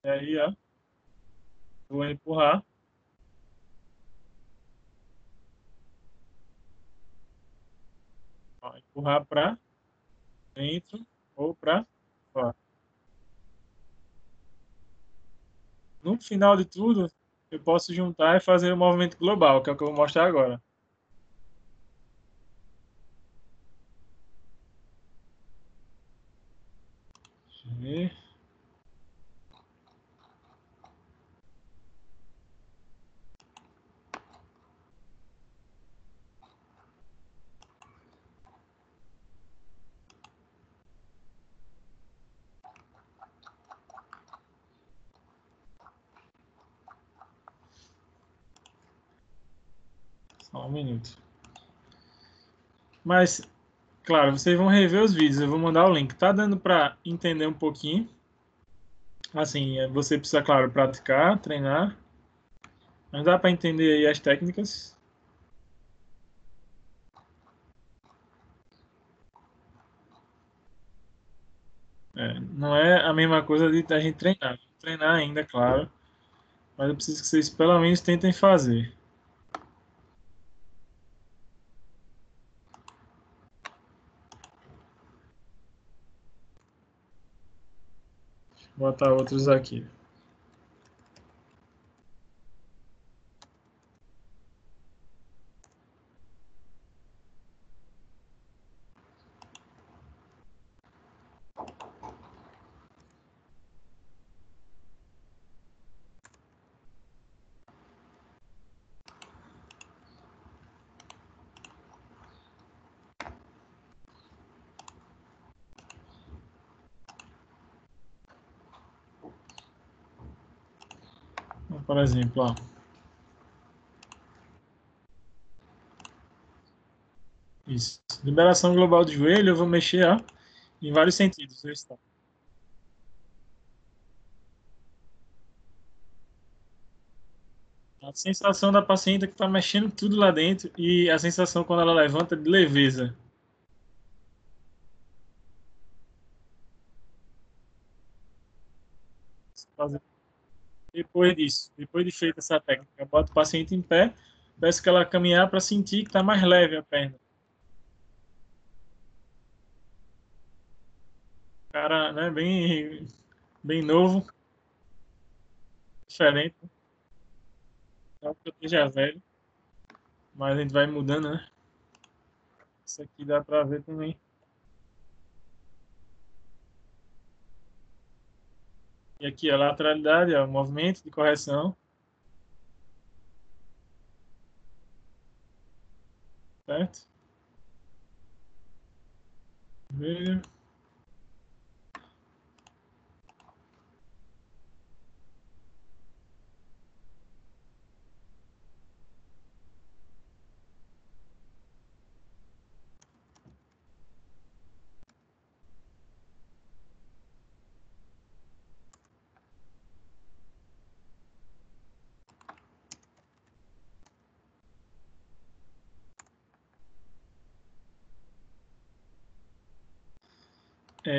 S1: E aí, ó, vou empurrar. Ó, empurrar para dentro ou para fora. No final de tudo, eu posso juntar e fazer o movimento global, que é o que eu vou mostrar agora. Deixa eu ver. Só um minuto. Mas, claro, vocês vão rever os vídeos, eu vou mandar o link. Tá dando para entender um pouquinho. Assim, você precisa, claro, praticar, treinar. Mas dá para entender aí as técnicas. Não é a mesma coisa de a gente treinar. Treinar ainda, claro. Mas eu preciso que vocês pelo menos tentem fazer. Vou botar outros aqui. por exemplo, ó. Isso. Liberação global do joelho, eu vou mexer, ó, em vários sentidos. A sensação da paciente é que está mexendo tudo lá dentro e a sensação quando ela levanta é de leveza. Depois disso, depois de feita essa técnica, eu boto o paciente em pé, peço que ela caminhar para sentir que está mais leve a perna. Cara, né, bem novo, diferente. Não que eu esteja velho, mas a gente vai mudando, né? Isso aqui dá para ver também. E aqui a lateralidade, ó, o movimento de correção, certo? Veja.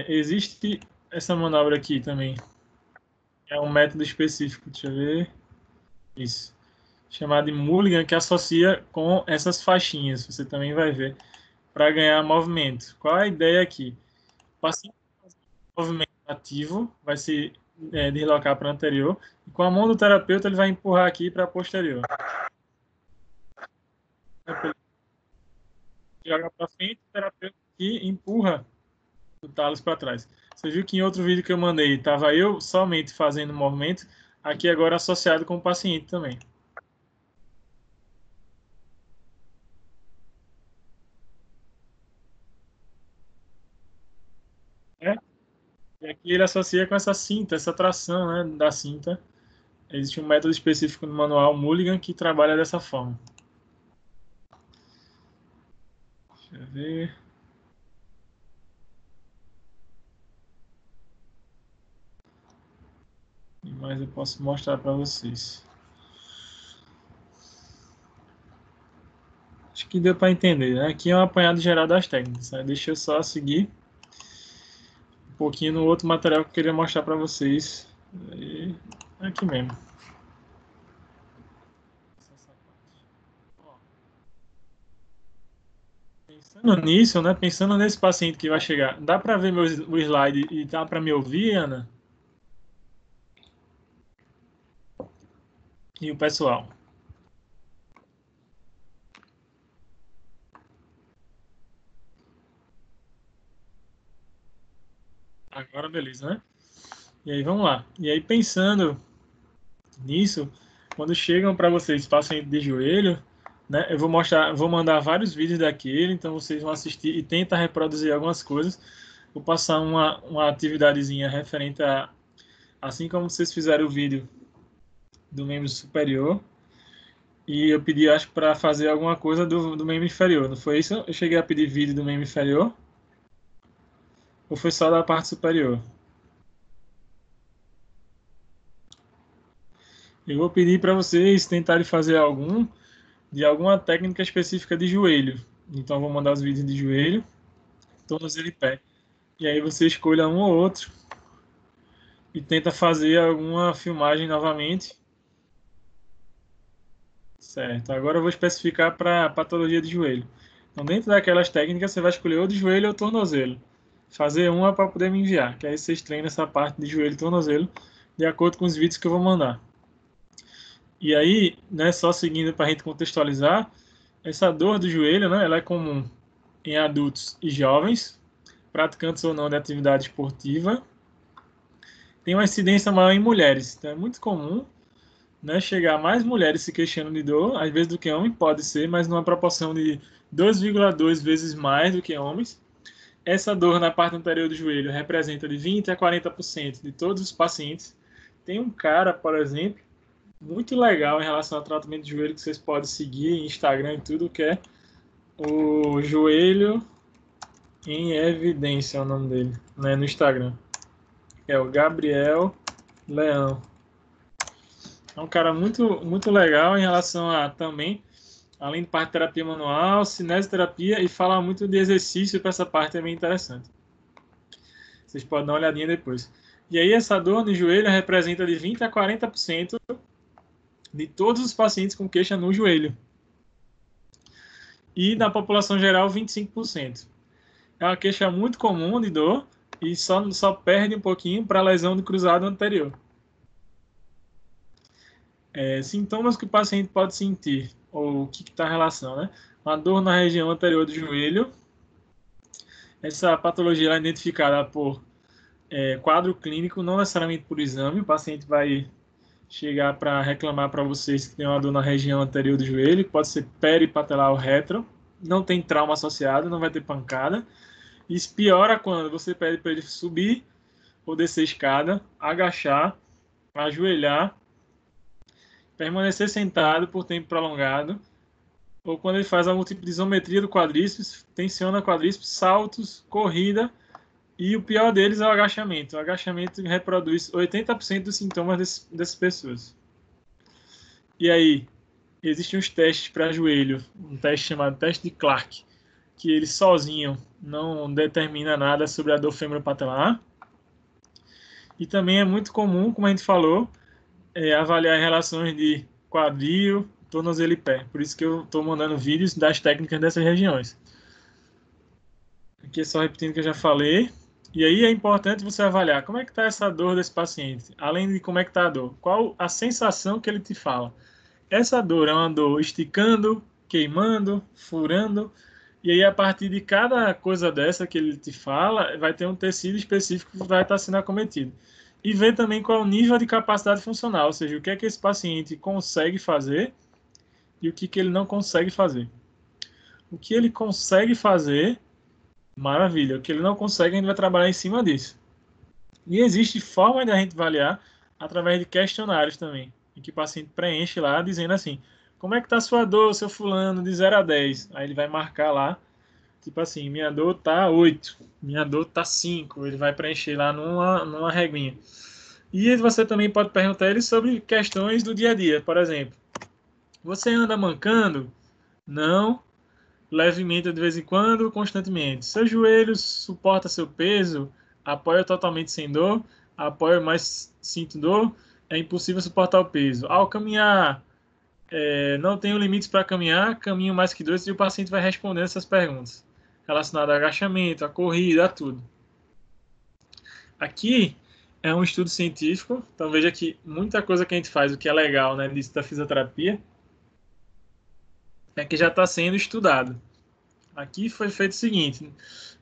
S1: Existe essa manobra aqui também. É um método específico, deixa eu ver. Isso. Chamado de Mulligan, que associa com essas faixinhas. Você também vai ver. Para ganhar movimento. Qual a ideia aqui? O paciente faz um movimento ativo, vai se deslocar para o anterior. E com a mão do terapeuta, ele vai empurrar aqui para a posterior. Joga para frente, o terapeuta aqui empurra o talos para trás. Você viu que em outro vídeo que eu mandei, estava eu somente fazendo o movimento, aqui agora associado com o paciente também. Né? E aqui ele associa com essa cinta, essa tração, né, da cinta. Existe um método específico no manual Mulligan que trabalha dessa forma. Deixa eu ver. E mais eu posso mostrar para vocês. Acho que deu para entender, né? Aqui é um apanhado geral das técnicas. Né? Deixa eu só seguir um pouquinho no outro material que eu queria mostrar para vocês. E aqui mesmo. Pensando nisso, né? Pensando nesse paciente que vai chegar, dá para ver o slide e dá para me ouvir, Ana? E o pessoal? Agora beleza, né? E aí vamos lá. E aí pensando nisso, quando chegam para vocês paciente de joelho, né? Eu vou mostrar, vou mandar vários vídeos daquele, então vocês vão assistir e tentar reproduzir algumas coisas. Vou passar uma atividadezinha referente a, assim como vocês fizeram o vídeo do membro superior, e eu pedi, acho, para fazer alguma coisa do membro inferior, não foi isso? Eu cheguei a pedir vídeo do membro inferior, ou foi só da parte superior? Eu vou pedir para vocês tentarem fazer de alguma técnica específica de joelho. Então, vou mandar os vídeos de joelho, tornozelo e pé. E aí você escolha um ou outro e tenta fazer alguma filmagem novamente. Certo. Agora eu vou especificar para patologia de joelho. Então, dentro daquelas técnicas, você vai escolher ou de joelho ou tornozelo. Fazer uma para poder me enviar, que aí vocês treinam essa parte de joelho e tornozelo de acordo com os vídeos que eu vou mandar. E aí, né, só seguindo para a gente contextualizar, essa dor do joelho, né, ela é comum em adultos e jovens, praticantes ou não de atividade esportiva. Tem uma incidência maior em mulheres, então é muito comum, né, chegar mais mulheres se queixando de dor, às vezes do que homens, pode ser, mas numa proporção de 2,2 vezes mais do que homens. Essa dor na parte anterior do joelho representa de 20 a 40% de todos os pacientes. Tem um cara, por exemplo, muito legal em relação ao tratamento de joelho que vocês podem seguir em Instagram e tudo, que é o Joelho em Evidência, é o nome dele, né, no Instagram. É o Gabriel Leão. É um cara muito legal em relação a também, além de parte de terapia manual, cinesioterapia e fala muito de exercício, para essa parte é bem interessante. Vocês podem dar uma olhadinha depois. E aí essa dor no joelho representa de 20 a 40% de todos os pacientes com queixa no joelho. E na população geral, 25%. É uma queixa muito comum de dor e só perde um pouquinho para a lesão do cruzado anterior. Sintomas que o paciente pode sentir, ou o que está a relação, né? Uma dor na região anterior do joelho. Essa patologia é identificada por quadro clínico, não necessariamente por exame. O paciente vai chegar para reclamar para vocês que tem uma dor na região anterior do joelho, que pode ser peripatelar ou retro. Não tem trauma associado, não vai ter pancada. Isso piora quando você pede para ele subir ou descer a escada, agachar, ajoelhar, permanecer sentado por tempo prolongado, ou quando ele faz algum tipo de isometria do quadríceps, tensiona o quadríceps, saltos, corrida, e o pior deles é o agachamento. O agachamento reproduz 80% dos sintomas dessas pessoas. E aí, existem uns testes para joelho, um teste chamado teste de Clark, que ele sozinho não determina nada sobre a dor femoropatelar. E também é muito comum, como a gente falou, avaliar relações de quadril, tornozelo e pé. Por isso que eu estou mandando vídeos das técnicas dessas regiões. Aqui é só repetindo o que eu já falei. E aí é importante você avaliar como é que está essa dor desse paciente, além de como é que está a dor. Qual a sensação que ele te fala? Essa dor é uma dor esticando, queimando, furando, e aí a partir de cada coisa dessa que ele te fala, vai ter um tecido específico que vai estar sendo acometido. E ver também qual é o nível de capacidade funcional, ou seja, o que é que esse paciente consegue fazer e o que ele não consegue fazer. O que ele consegue fazer, maravilha. O que ele não consegue, a gente vai trabalhar em cima disso. E existe forma de a gente avaliar através de questionários também, em que o paciente preenche lá dizendo assim, como é que está a sua dor, seu fulano, de 0 a 10? Aí ele vai marcar lá, tipo assim, minha dor tá 8, minha dor tá 5. Ele vai preencher lá numa reguinha. E você também pode perguntar a ele sobre questões do dia a dia. Por exemplo, você anda mancando? Não. Levemente de vez em quando, constantemente. Seu joelho suporta seu peso? Apoia totalmente sem dor? Apoia mais sinto dor? É impossível suportar o peso. Ao caminhar, não tenho limites para caminhar, caminho mais que 2 e o paciente vai respondendo essas perguntas relacionadas a agachamento, a corrida, a tudo. Aqui é um estudo científico, então veja que muita coisa que a gente faz, o que é legal, né, disso da fisioterapia, é que já está sendo estudado. Aqui foi feito o seguinte,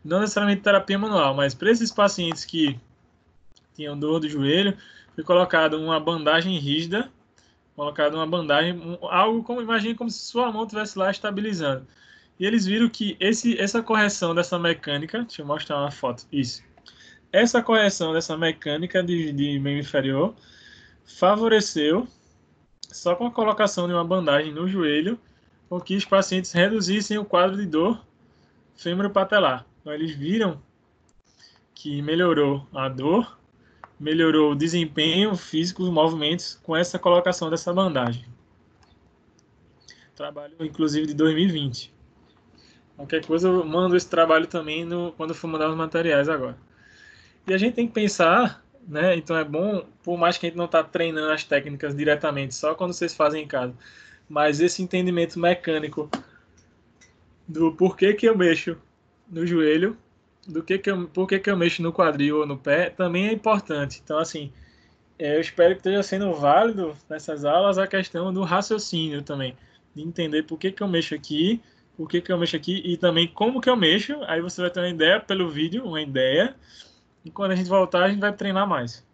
S1: não necessariamente terapia manual, mas para esses pacientes que tinham dor do joelho, foi colocado uma bandagem rígida, algo como, imagine como se sua mão estivesse lá estabilizando. E eles viram que essa correção dessa mecânica, deixa eu mostrar uma foto, isso. Essa correção dessa mecânica de membro inferior favoreceu, só com a colocação de uma bandagem no joelho, com que os pacientes reduzissem o quadro de dor femoropatelar. Então, eles viram que melhorou a dor, melhorou o desempenho físico, os movimentos, com essa colocação dessa bandagem. Trabalho, inclusive, de 2020. Qualquer coisa, eu mando esse trabalho também quando eu for mandar os materiais agora. E a gente tem que pensar, né? Então é bom, por mais que a gente não está treinando as técnicas diretamente, só quando vocês fazem em casa, mas esse entendimento mecânico do porquê que eu mexo no joelho, por que eu mexo no quadril ou no pé, também é importante. Então, assim, eu espero que esteja sendo válido nessas aulas a questão do raciocínio também, de entender por que eu mexo aqui, por que eu mexo aqui e também como que eu mexo. Aí você vai ter uma ideia pelo vídeo, uma ideia, e quando a gente voltar, a gente vai treinar mais.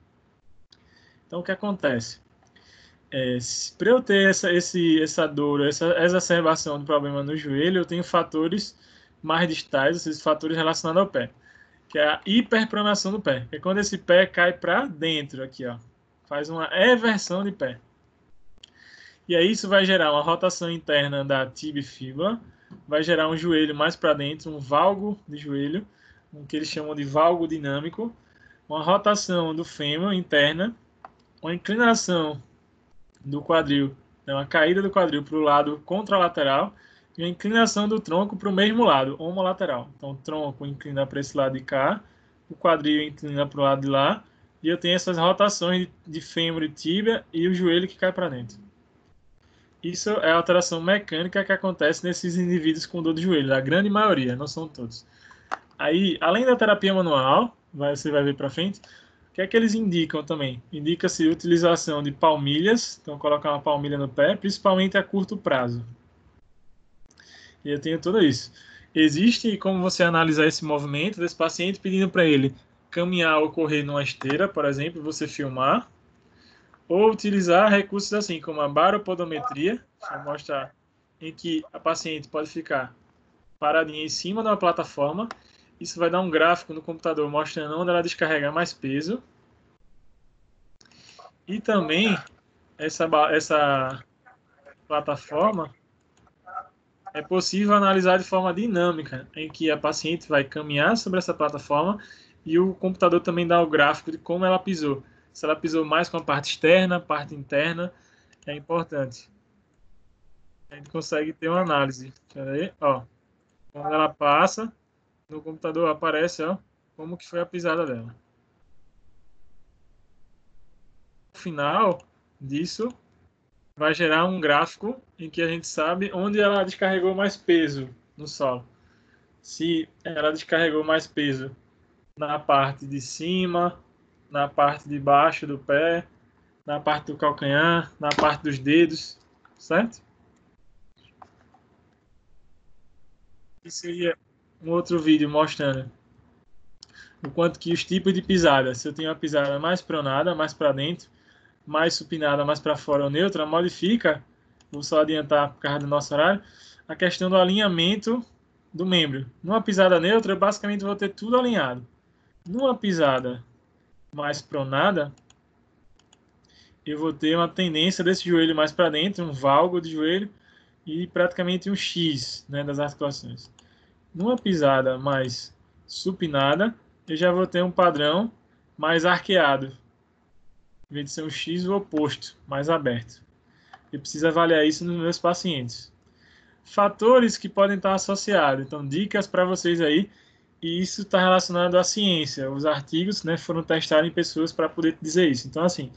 S1: Então, o que acontece? Para eu ter essa dor, essa exacerbação do problema no joelho, eu tenho fatores mais distais, esses fatores relacionados ao pé, que é a hiperpronação do pé, que é quando esse pé cai para dentro, aqui, ó, faz uma eversão de pé. E aí isso vai gerar uma rotação interna da tibia e fíbula, vai gerar um joelho mais para dentro, um valgo de joelho, o que eles chamam de valgo dinâmico, uma rotação do fêmur interna, uma inclinação do quadril, né, uma caída do quadril para o lado contralateral e uma inclinação do tronco para o mesmo lado, homolateral. Então o tronco inclina para esse lado de cá, o quadril inclina para o lado de lá, e eu tenho essas rotações de fêmur e tíbia e o joelho que cai para dentro. Isso é a alteração mecânica que acontece nesses indivíduos com dor de joelho, a grande maioria, não são todos. Aí, além da terapia manual, você vai ver para frente, o que é que eles indicam também? Indica-se utilização de palmilhas, então colocar uma palmilha no pé, principalmente a curto prazo. E eu tenho tudo isso. Existe como você analisar esse movimento desse paciente pedindo para ele caminhar ou correr numa esteira, por exemplo, você filmar, ou utilizar recursos assim como a baropodometria, deixa eu mostrar, em que a paciente pode ficar paradinha em cima de uma plataforma. Isso vai dar um gráfico no computador mostrando onde ela descarrega mais peso. E também essa plataforma é possível analisar de forma dinâmica, em que a paciente vai caminhar sobre essa plataforma e o computador também dá o gráfico de como ela pisou. Se ela pisou mais com a parte externa, parte interna, é importante. A gente consegue ter uma análise. Deixa eu ver, ó. Quando ela passa, no computador aparece, ó, como que foi a pisada dela. No final disso, vai gerar um gráfico em que a gente sabe onde ela descarregou mais peso no solo. Se ela descarregou mais peso na parte de cima, na parte de baixo do pé, na parte do calcanhar, na parte dos dedos, certo? Isso seria um outro vídeo mostrando o quanto que os tipos de pisada, se eu tenho uma pisada mais pronada, mais para dentro, mais supinada, mais para fora ou neutra, modifica, vou só adiantar por causa do nosso horário, a questão do alinhamento do membro. Numa pisada neutra, eu basicamente vou ter tudo alinhado. Numa pisada mais pronada, eu vou ter uma tendência desse joelho mais para dentro, um valgo de joelho e praticamente um X, né, das articulações. Numa pisada mais supinada, eu já vou ter um padrão mais arqueado, em vez de ser um X, o oposto, mais aberto. Eu preciso avaliar isso nos meus pacientes. Fatores que podem estar associados, então dicas para vocês aí, e isso está relacionado à ciência. Os artigos, né, foram testados em pessoas para poder dizer isso. Então, assim,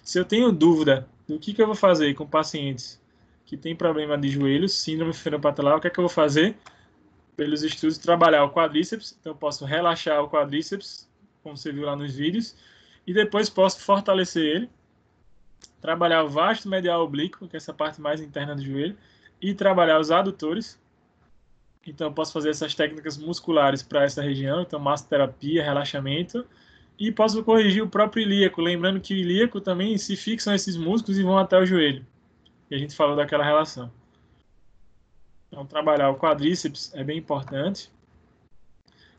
S1: se eu tenho dúvida do que eu vou fazer com pacientes que têm problema de joelho, síndrome femoropatelar, o que é que eu vou fazer? Pelos estudos, trabalhar o quadríceps, então eu posso relaxar o quadríceps, como você viu lá nos vídeos, e depois posso fortalecer ele, trabalhar o vasto medial oblíquo, que é essa parte mais interna do joelho, e trabalhar os adutores. Então eu posso fazer essas técnicas musculares para essa região, então massoterapia, relaxamento, e posso corrigir o próprio ilíaco, lembrando que o ilíaco também se fixam esses músculos e vão até o joelho. E a gente falou daquela relação. Então trabalhar o quadríceps é bem importante.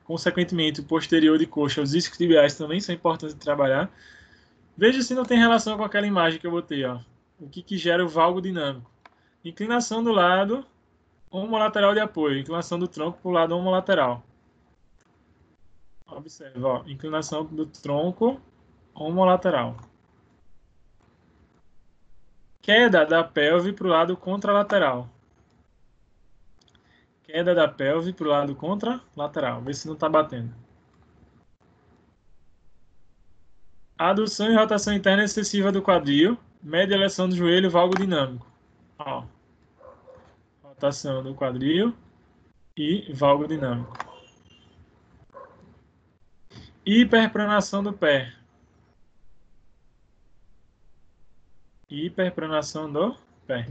S1: Consequentemente, o posterior de coxa, os isquiotibiais também são importantes de trabalhar. Veja se não tem relação com aquela imagem que eu botei, ó. O que gera o valgo dinâmico? Inclinação do lado homolateral de apoio, inclinação do tronco para o lado homolateral. Observe, ó, inclinação do tronco homolateral. Queda da pelve para o lado contralateral. Queda da pelve para o lado contralateral. Vê se não está batendo. Adução e rotação interna excessiva do quadril. Média eleção do joelho, valgo dinâmico. Ó. Rotação do quadril e valgo dinâmico. Hiperpronação do pé. Hiperpronação do pé.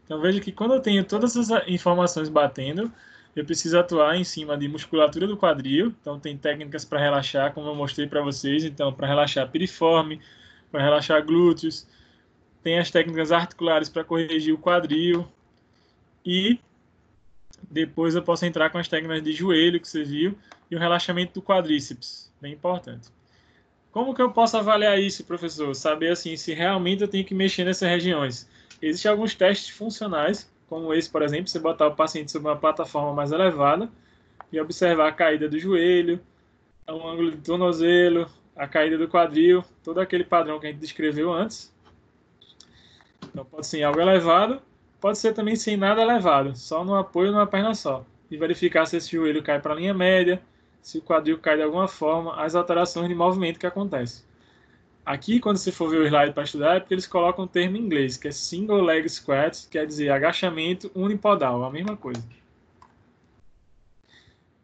S1: Então veja que quando eu tenho todas essas informações batendo, eu preciso atuar em cima de musculatura do quadril. Então tem técnicas para relaxar, como eu mostrei para vocês. Então para relaxar piriforme, para relaxar glúteos. Tem as técnicas articulares para corrigir o quadril. E depois eu posso entrar com as técnicas de joelho, que você viu, e o relaxamento do quadríceps, bem importante. Como que eu posso avaliar isso, professor? Saber assim se realmente eu tenho que mexer nessas regiões. Existem alguns testes funcionais, como esse, por exemplo, você botar o paciente sobre uma plataforma mais elevada e observar a caída do joelho, o ângulo do tornozelo, a caída do quadril, todo aquele padrão que a gente descreveu antes. Então pode ser em algo elevado, pode ser também sem nada elevado, só no apoio numa perna só. E verificar se esse joelho cai para a linha média, se o quadril cai de alguma forma, as alterações de movimento que acontecem. Aqui, quando você for ver o slide para estudar, é porque eles colocam um termo em inglês, que é single leg squat, quer dizer agachamento unipodal, a mesma coisa.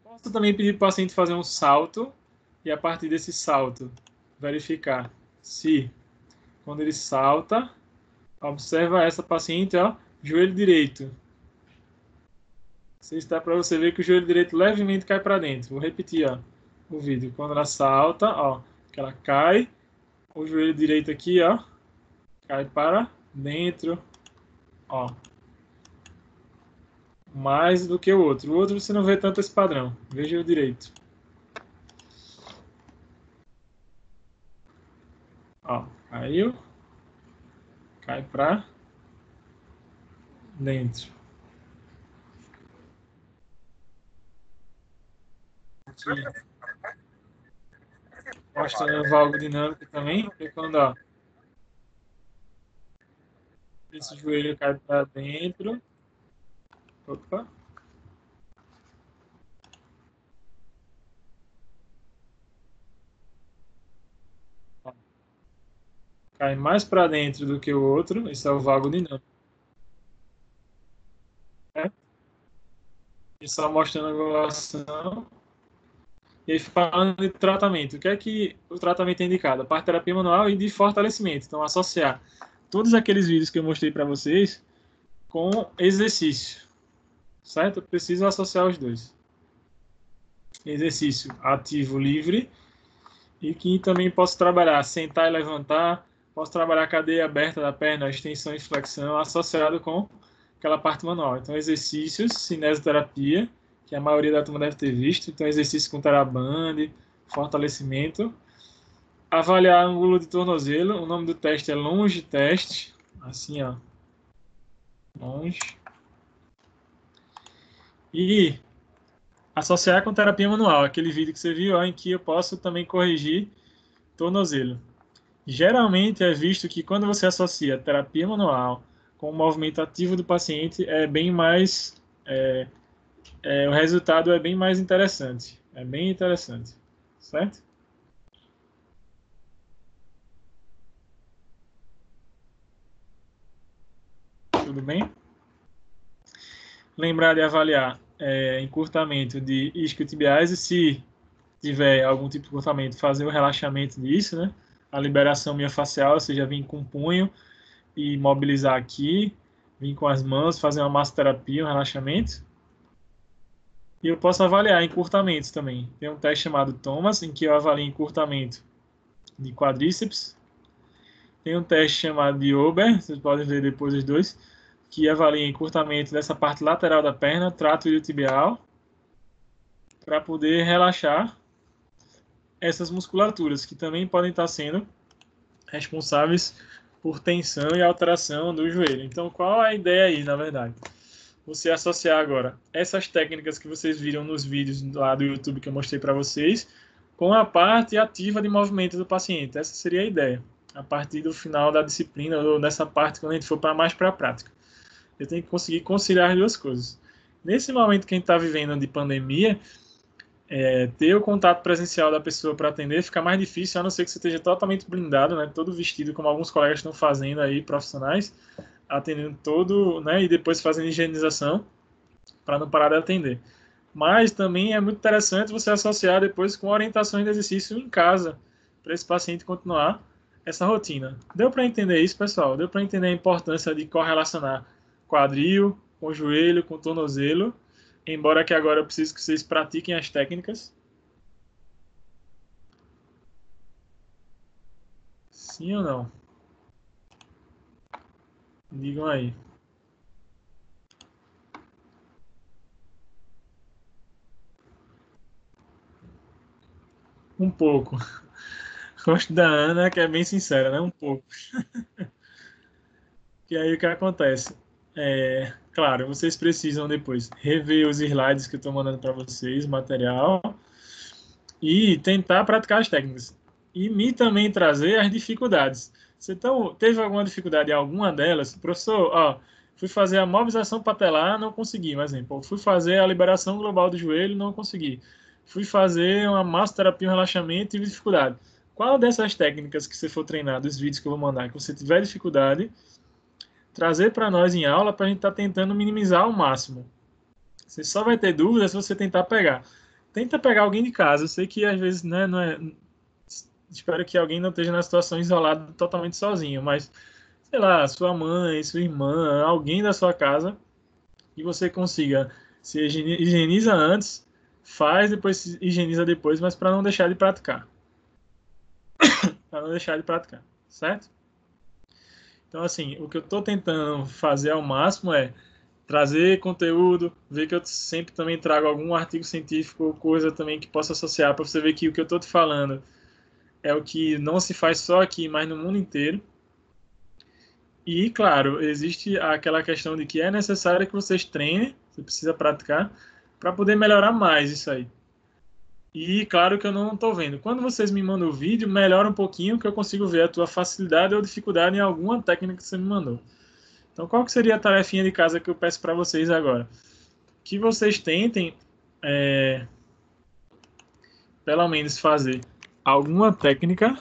S1: Posso também pedir para o paciente fazer um salto e a partir desse salto verificar se, quando ele salta, observa essa paciente, ó, joelho direito. Se está para você ver que o joelho direito levemente cai para dentro. Vou repetir, ó, o vídeo. Quando ela salta, ó, que ela cai, o joelho direito aqui, ó, cai para dentro, ó, mais do que o outro. O outro você não vê tanto esse padrão. Veja o direito. Ó, caiu, cai para dentro. Aqui, mostrando o valgo dinâmico também, porque quando, ó, esse joelho cai para dentro, opa, ó, cai mais para dentro do que o outro, esse é o valgo dinâmico, né? E só mostrando a evolução. E aí, falando de tratamento, o que é que o tratamento é indicado? A parte de terapia manual e de fortalecimento. Então, associar todos aqueles vídeos que eu mostrei para vocês com exercício, certo? Eu preciso associar os dois. Exercício ativo livre e que também posso trabalhar sentar e levantar, posso trabalhar a cadeia aberta da perna, extensão e flexão, associado com aquela parte manual. Então, exercícios, cinesioterapia, que a maioria da turma deve ter visto. Então, exercício com TheraBand, fortalecimento. Avaliar ângulo de tornozelo. O nome do teste é longe teste. Assim, ó. Longe. E associar com terapia manual. Aquele vídeo que você viu, ó, em que eu posso também corrigir tornozelo. Geralmente é visto que quando você associa terapia manual com o movimento ativo do paciente, é bem mais. O resultado é bem mais interessante. É bem interessante. Certo? Tudo bem? Lembrar de avaliar encurtamento de isquiotibiais e se tiver algum tipo de encurtamento, fazer o relaxamento disso, né? A liberação miofascial, ou seja, vir com o punho e mobilizar aqui, vir com as mãos, fazer uma massoterapia, um relaxamento. E eu posso avaliar encurtamentos também. Tem um teste chamado Thomas, em que eu avalio encurtamento de quadríceps. Tem um teste chamado de Ober, vocês podem ver depois os dois, que avalia encurtamento dessa parte lateral da perna, trato iliotibial, para poder relaxar essas musculaturas, que também podem estar sendo responsáveis por tensão e alteração do joelho. Então, qual a ideia aí, na verdade? Você associar agora essas técnicas que vocês viram nos vídeos lá do YouTube que eu mostrei para vocês, com a parte ativa de movimento do paciente. Essa seria a ideia. A partir do final da disciplina, ou dessa parte, quando a gente for mais para a prática. Eu tenho que conseguir conciliar as duas coisas. Nesse momento que a gente está vivendo de pandemia, ter o contato presencial da pessoa para atender fica mais difícil, a não ser que você esteja totalmente blindado, né, todo vestido, como alguns colegas estão fazendo aí, profissionais, atendendo todo, né, e depois fazendo higienização para não parar de atender. Mas também é muito interessante você associar depois com orientações de exercício em casa, para esse paciente continuar essa rotina. Deu para entender isso, pessoal? Deu para entender a importância de correlacionar quadril com joelho, com tornozelo, embora que agora eu preciso que vocês pratiquem as técnicas. Sim ou não? Digam aí. Um pouco. Gosto da Ana, que é bem sincera, né? Um pouco. E aí o que acontece? Claro, vocês precisam depois rever os slides que eu estou mandando para vocês, material, e tentar praticar as técnicas. E me também trazer as dificuldades. Você teve alguma dificuldade em alguma delas? Professor, fui fazer a mobilização patelar, não consegui, por exemplo. Fui fazer a liberação global do joelho, não consegui. Fui fazer uma massoterapia, um relaxamento, tive dificuldade. Qual dessas técnicas que você for treinar, dos vídeos que eu vou mandar, que você tiver dificuldade, trazer para nós em aula para a gente estar tentando minimizar ao máximo. Você só vai ter dúvidas se você tentar pegar. Tenta pegar alguém de casa. Eu sei que às vezes, né, não é. Espero que alguém não esteja na situação isolado totalmente sozinho, mas sei lá, sua mãe, sua irmã, alguém da sua casa, e você consiga se higieniza antes, faz, depois se higieniza depois, mas para não deixar de praticar. Para não deixar de praticar, certo? Então, assim, o que eu estou tentando fazer ao máximo é trazer conteúdo, ver que eu sempre também trago algum artigo científico ou coisa também que possa associar, para você ver que o que eu estou te falando é o que não se faz só aqui, mas no mundo inteiro. E, claro, existe aquela questão de que é necessário que vocês treinem, você precisa praticar, para poder melhorar mais isso aí. E, claro que eu não estou vendo. Quando vocês me mandam o vídeo, melhora um pouquinho, que eu consigo ver a tua facilidade ou dificuldade em alguma técnica que você me mandou. Então, qual que seria a tarefinha de casa que eu peço para vocês agora? Que vocês tentem, pelo menos, fazer alguma técnica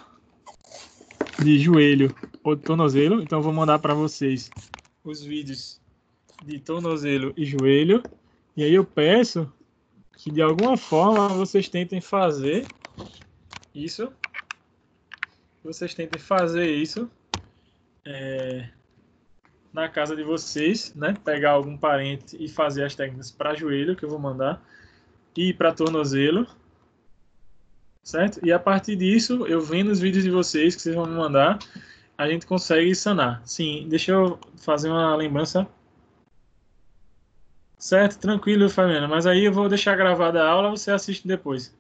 S1: de joelho ou de tornozelo. Então, eu vou mandar para vocês os vídeos de tornozelo e joelho. E aí eu peço que, de alguma forma, vocês tentem fazer isso. Vocês tentem fazer isso na casa de vocês, né? Pegar algum parente e fazer as técnicas para joelho, que eu vou mandar, e para tornozelo, certo? E a partir disso, eu vendo os vídeos de vocês que vocês vão me mandar, a gente consegue sanar. Sim, deixa eu fazer uma lembrança. Certo? Tranquilo, Fabiana. Mas aí eu vou deixar gravada a aula, você assiste depois.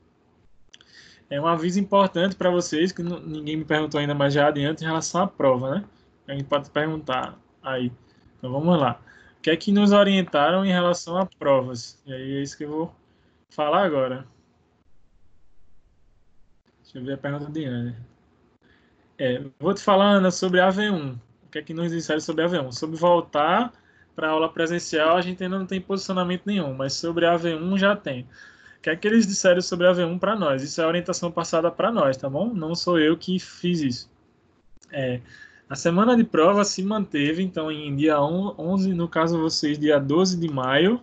S1: É um aviso importante para vocês, que ninguém me perguntou ainda, mas já adiante em relação à prova, né? A gente pode perguntar aí. Então vamos lá. O que é que nos orientaram em relação a provas? E aí é isso que eu vou falar agora. Deixa eu ver a pergunta de Ana. Vou te falar, Ana, sobre a AV1. O que é que nos disseram sobre a AV1? Sobre voltar para a aula presencial, a gente ainda não tem posicionamento nenhum, mas sobre a AV1 já tem. O que é que eles disseram sobre a AV1 para nós? Isso é a orientação passada para nós, tá bom? Não sou eu que fiz isso. A semana de prova se manteve, então, em dia 11, no caso vocês, dia 12 de maio,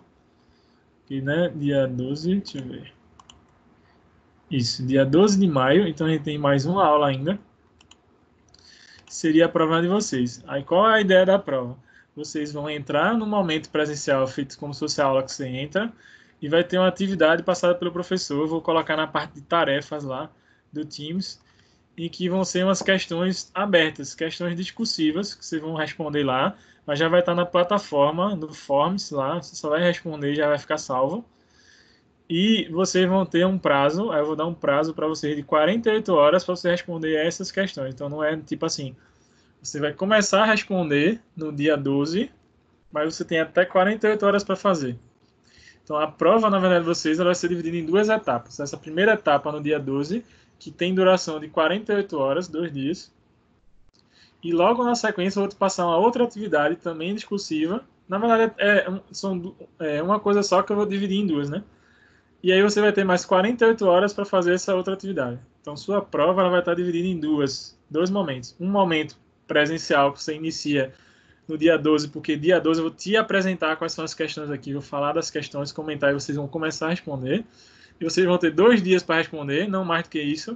S1: e, né, dia 12, deixa eu ver. Isso, dia 12 de maio, então a gente tem mais uma aula ainda. Seria a prova de vocês. Aí qual é a ideia da prova? Vocês vão entrar no momento presencial, feito como se fosse a aula que você entra, e vai ter uma atividade passada pelo professor. Eu vou colocar na parte de tarefas lá do Teams, em que vão ser umas questões abertas, questões discursivas, que vocês vão responder lá, mas já vai estar na plataforma do Forms lá, você só vai responder e já vai ficar salvo. E vocês vão ter um prazo, aí eu vou dar um prazo para vocês de 48 horas para você responder essas questões. Então não é tipo assim, você vai começar a responder no dia 12, mas você tem até 48 horas para fazer. Então a prova, na verdade, vocês ela vai ser dividida em duas etapas. Essa primeira etapa no dia 12, que tem duração de 48 horas, 2 dias. E logo na sequência eu vou te passar uma outra atividade também discursiva. Na verdade, é uma coisa só que eu vou dividir em duas, né? E aí você vai ter mais 48 horas para fazer essa outra atividade. Então, sua prova ela vai estar dividida em dois momentos. Um momento presencial que você inicia no dia 12, porque dia 12 eu vou te apresentar quais são as questões aqui, vou falar das questões, comentar e vocês vão começar a responder. E vocês vão ter 2 dias para responder, não mais do que isso.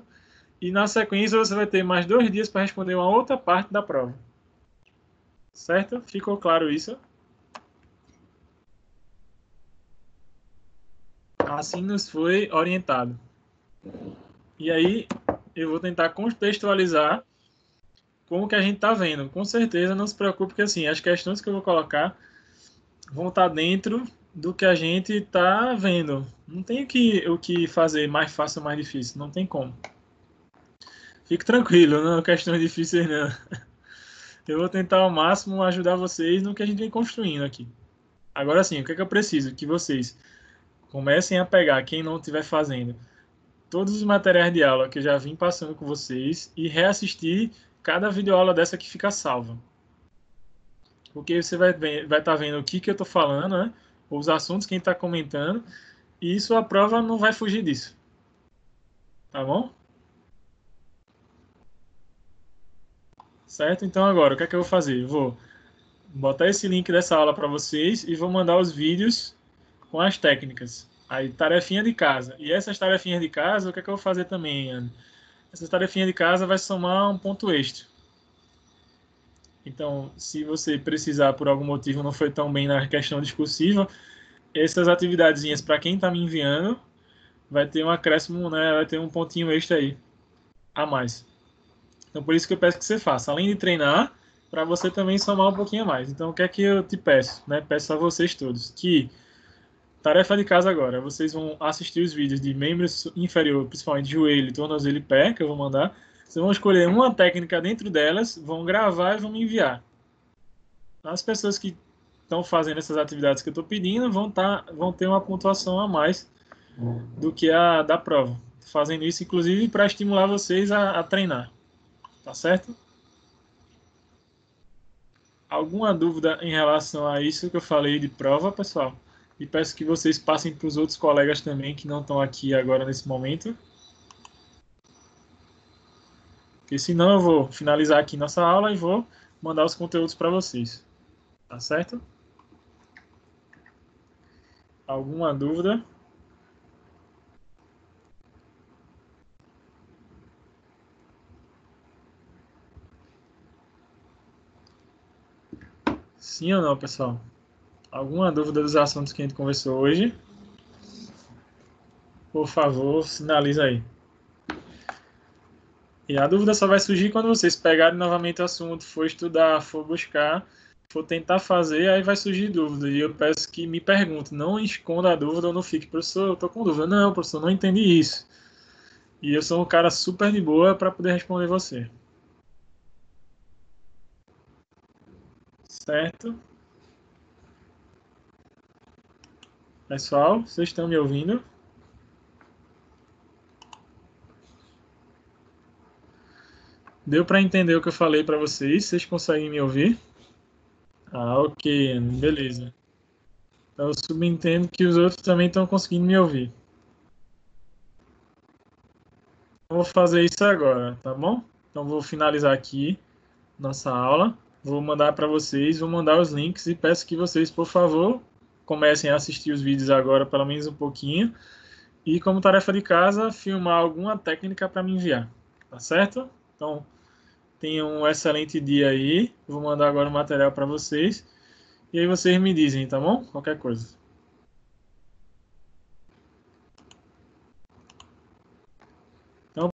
S1: E na sequência você vai ter mais 2 dias para responder uma outra parte da prova. Certo? Ficou claro isso? Assim nos foi orientado. E aí eu vou tentar contextualizar como que a gente está vendo. Com certeza, não se preocupe, porque assim, as questões que eu vou colocar vão estar dentro do que a gente está vendo. Não tem o que fazer mais fácil ou mais difícil, não tem como. Fique tranquilo, não questões difíceis não. Eu vou tentar ao máximo ajudar vocês no que a gente vem construindo aqui. Agora sim, o que é que eu preciso? Que vocês comecem a pegar, quem não estiver fazendo, todos os materiais de aula que eu já vim passando com vocês e reassistir cada videoaula dessa que fica salva. Porque você vai estar vendo o que eu estou falando, né? Os assuntos, quem está comentando, e sua prova não vai fugir disso. Tá bom? Certo? Então agora, o que é que eu vou fazer? Eu vou botar esse link dessa aula para vocês e vou mandar os vídeos com as técnicas. Aí, tarefinha de casa. E essas tarefinhas de casa, o que é que eu vou fazer também, Ana? Essas tarefinhas de casa vai somar um ponto extra. Então, se você precisar, por algum motivo, não foi tão bem na questão discursiva, essas atividadezinhas, para quem está me enviando, vai ter um acréscimo, né? Vai ter um pontinho extra aí, a mais. Então, por isso que eu peço que você faça. Além de treinar, para você também somar um pouquinho a mais. Então, o que é que eu te peço? Né? Peço a vocês todos que, tarefa de casa agora, vocês vão assistir os vídeos de membros inferior, principalmente joelho, tornozelo e pé, que eu vou mandar. Vocês vão escolher uma técnica dentro delas, vão gravar e vão me enviar. As pessoas que estão fazendo essas atividades que eu estou pedindo vão ter uma pontuação a mais do que a da prova. Fazendo isso, inclusive, para estimular vocês a treinar. Tá certo? Alguma dúvida em relação a isso que eu falei de prova, pessoal? E peço que vocês passem para os outros colegas também que não estão aqui agora nesse momento. Porque senão eu vou finalizar aqui nossa aula e vou mandar os conteúdos para vocês. Tá certo? Alguma dúvida? Sim ou não, pessoal? Alguma dúvida dos assuntos que a gente conversou hoje? Por favor, sinaliza aí. E a dúvida só vai surgir quando vocês pegarem novamente o assunto, for estudar, for buscar, for tentar fazer, aí vai surgir dúvida. E eu peço que me pergunte, não esconda a dúvida ou não fique, professor, eu tô com dúvida. Não, professor, não entendi isso. E eu sou um cara super de boa para poder responder você. Certo? Pessoal, vocês estão me ouvindo? Deu para entender o que eu falei para vocês? Vocês conseguem me ouvir? Ah, ok, beleza. Então, eu subentendo que os outros também estão conseguindo me ouvir. Vou fazer isso agora, tá bom? Então, vou finalizar aqui nossa aula. Vou mandar para vocês, vou mandar os links e peço que vocês, por favor, comecem a assistir os vídeos agora, pelo menos um pouquinho. E, como tarefa de casa, filmar alguma técnica para me enviar, tá certo? Então, tenham um excelente dia aí. Vou mandar agora o material para vocês. E aí vocês me dizem, tá bom? Qualquer coisa.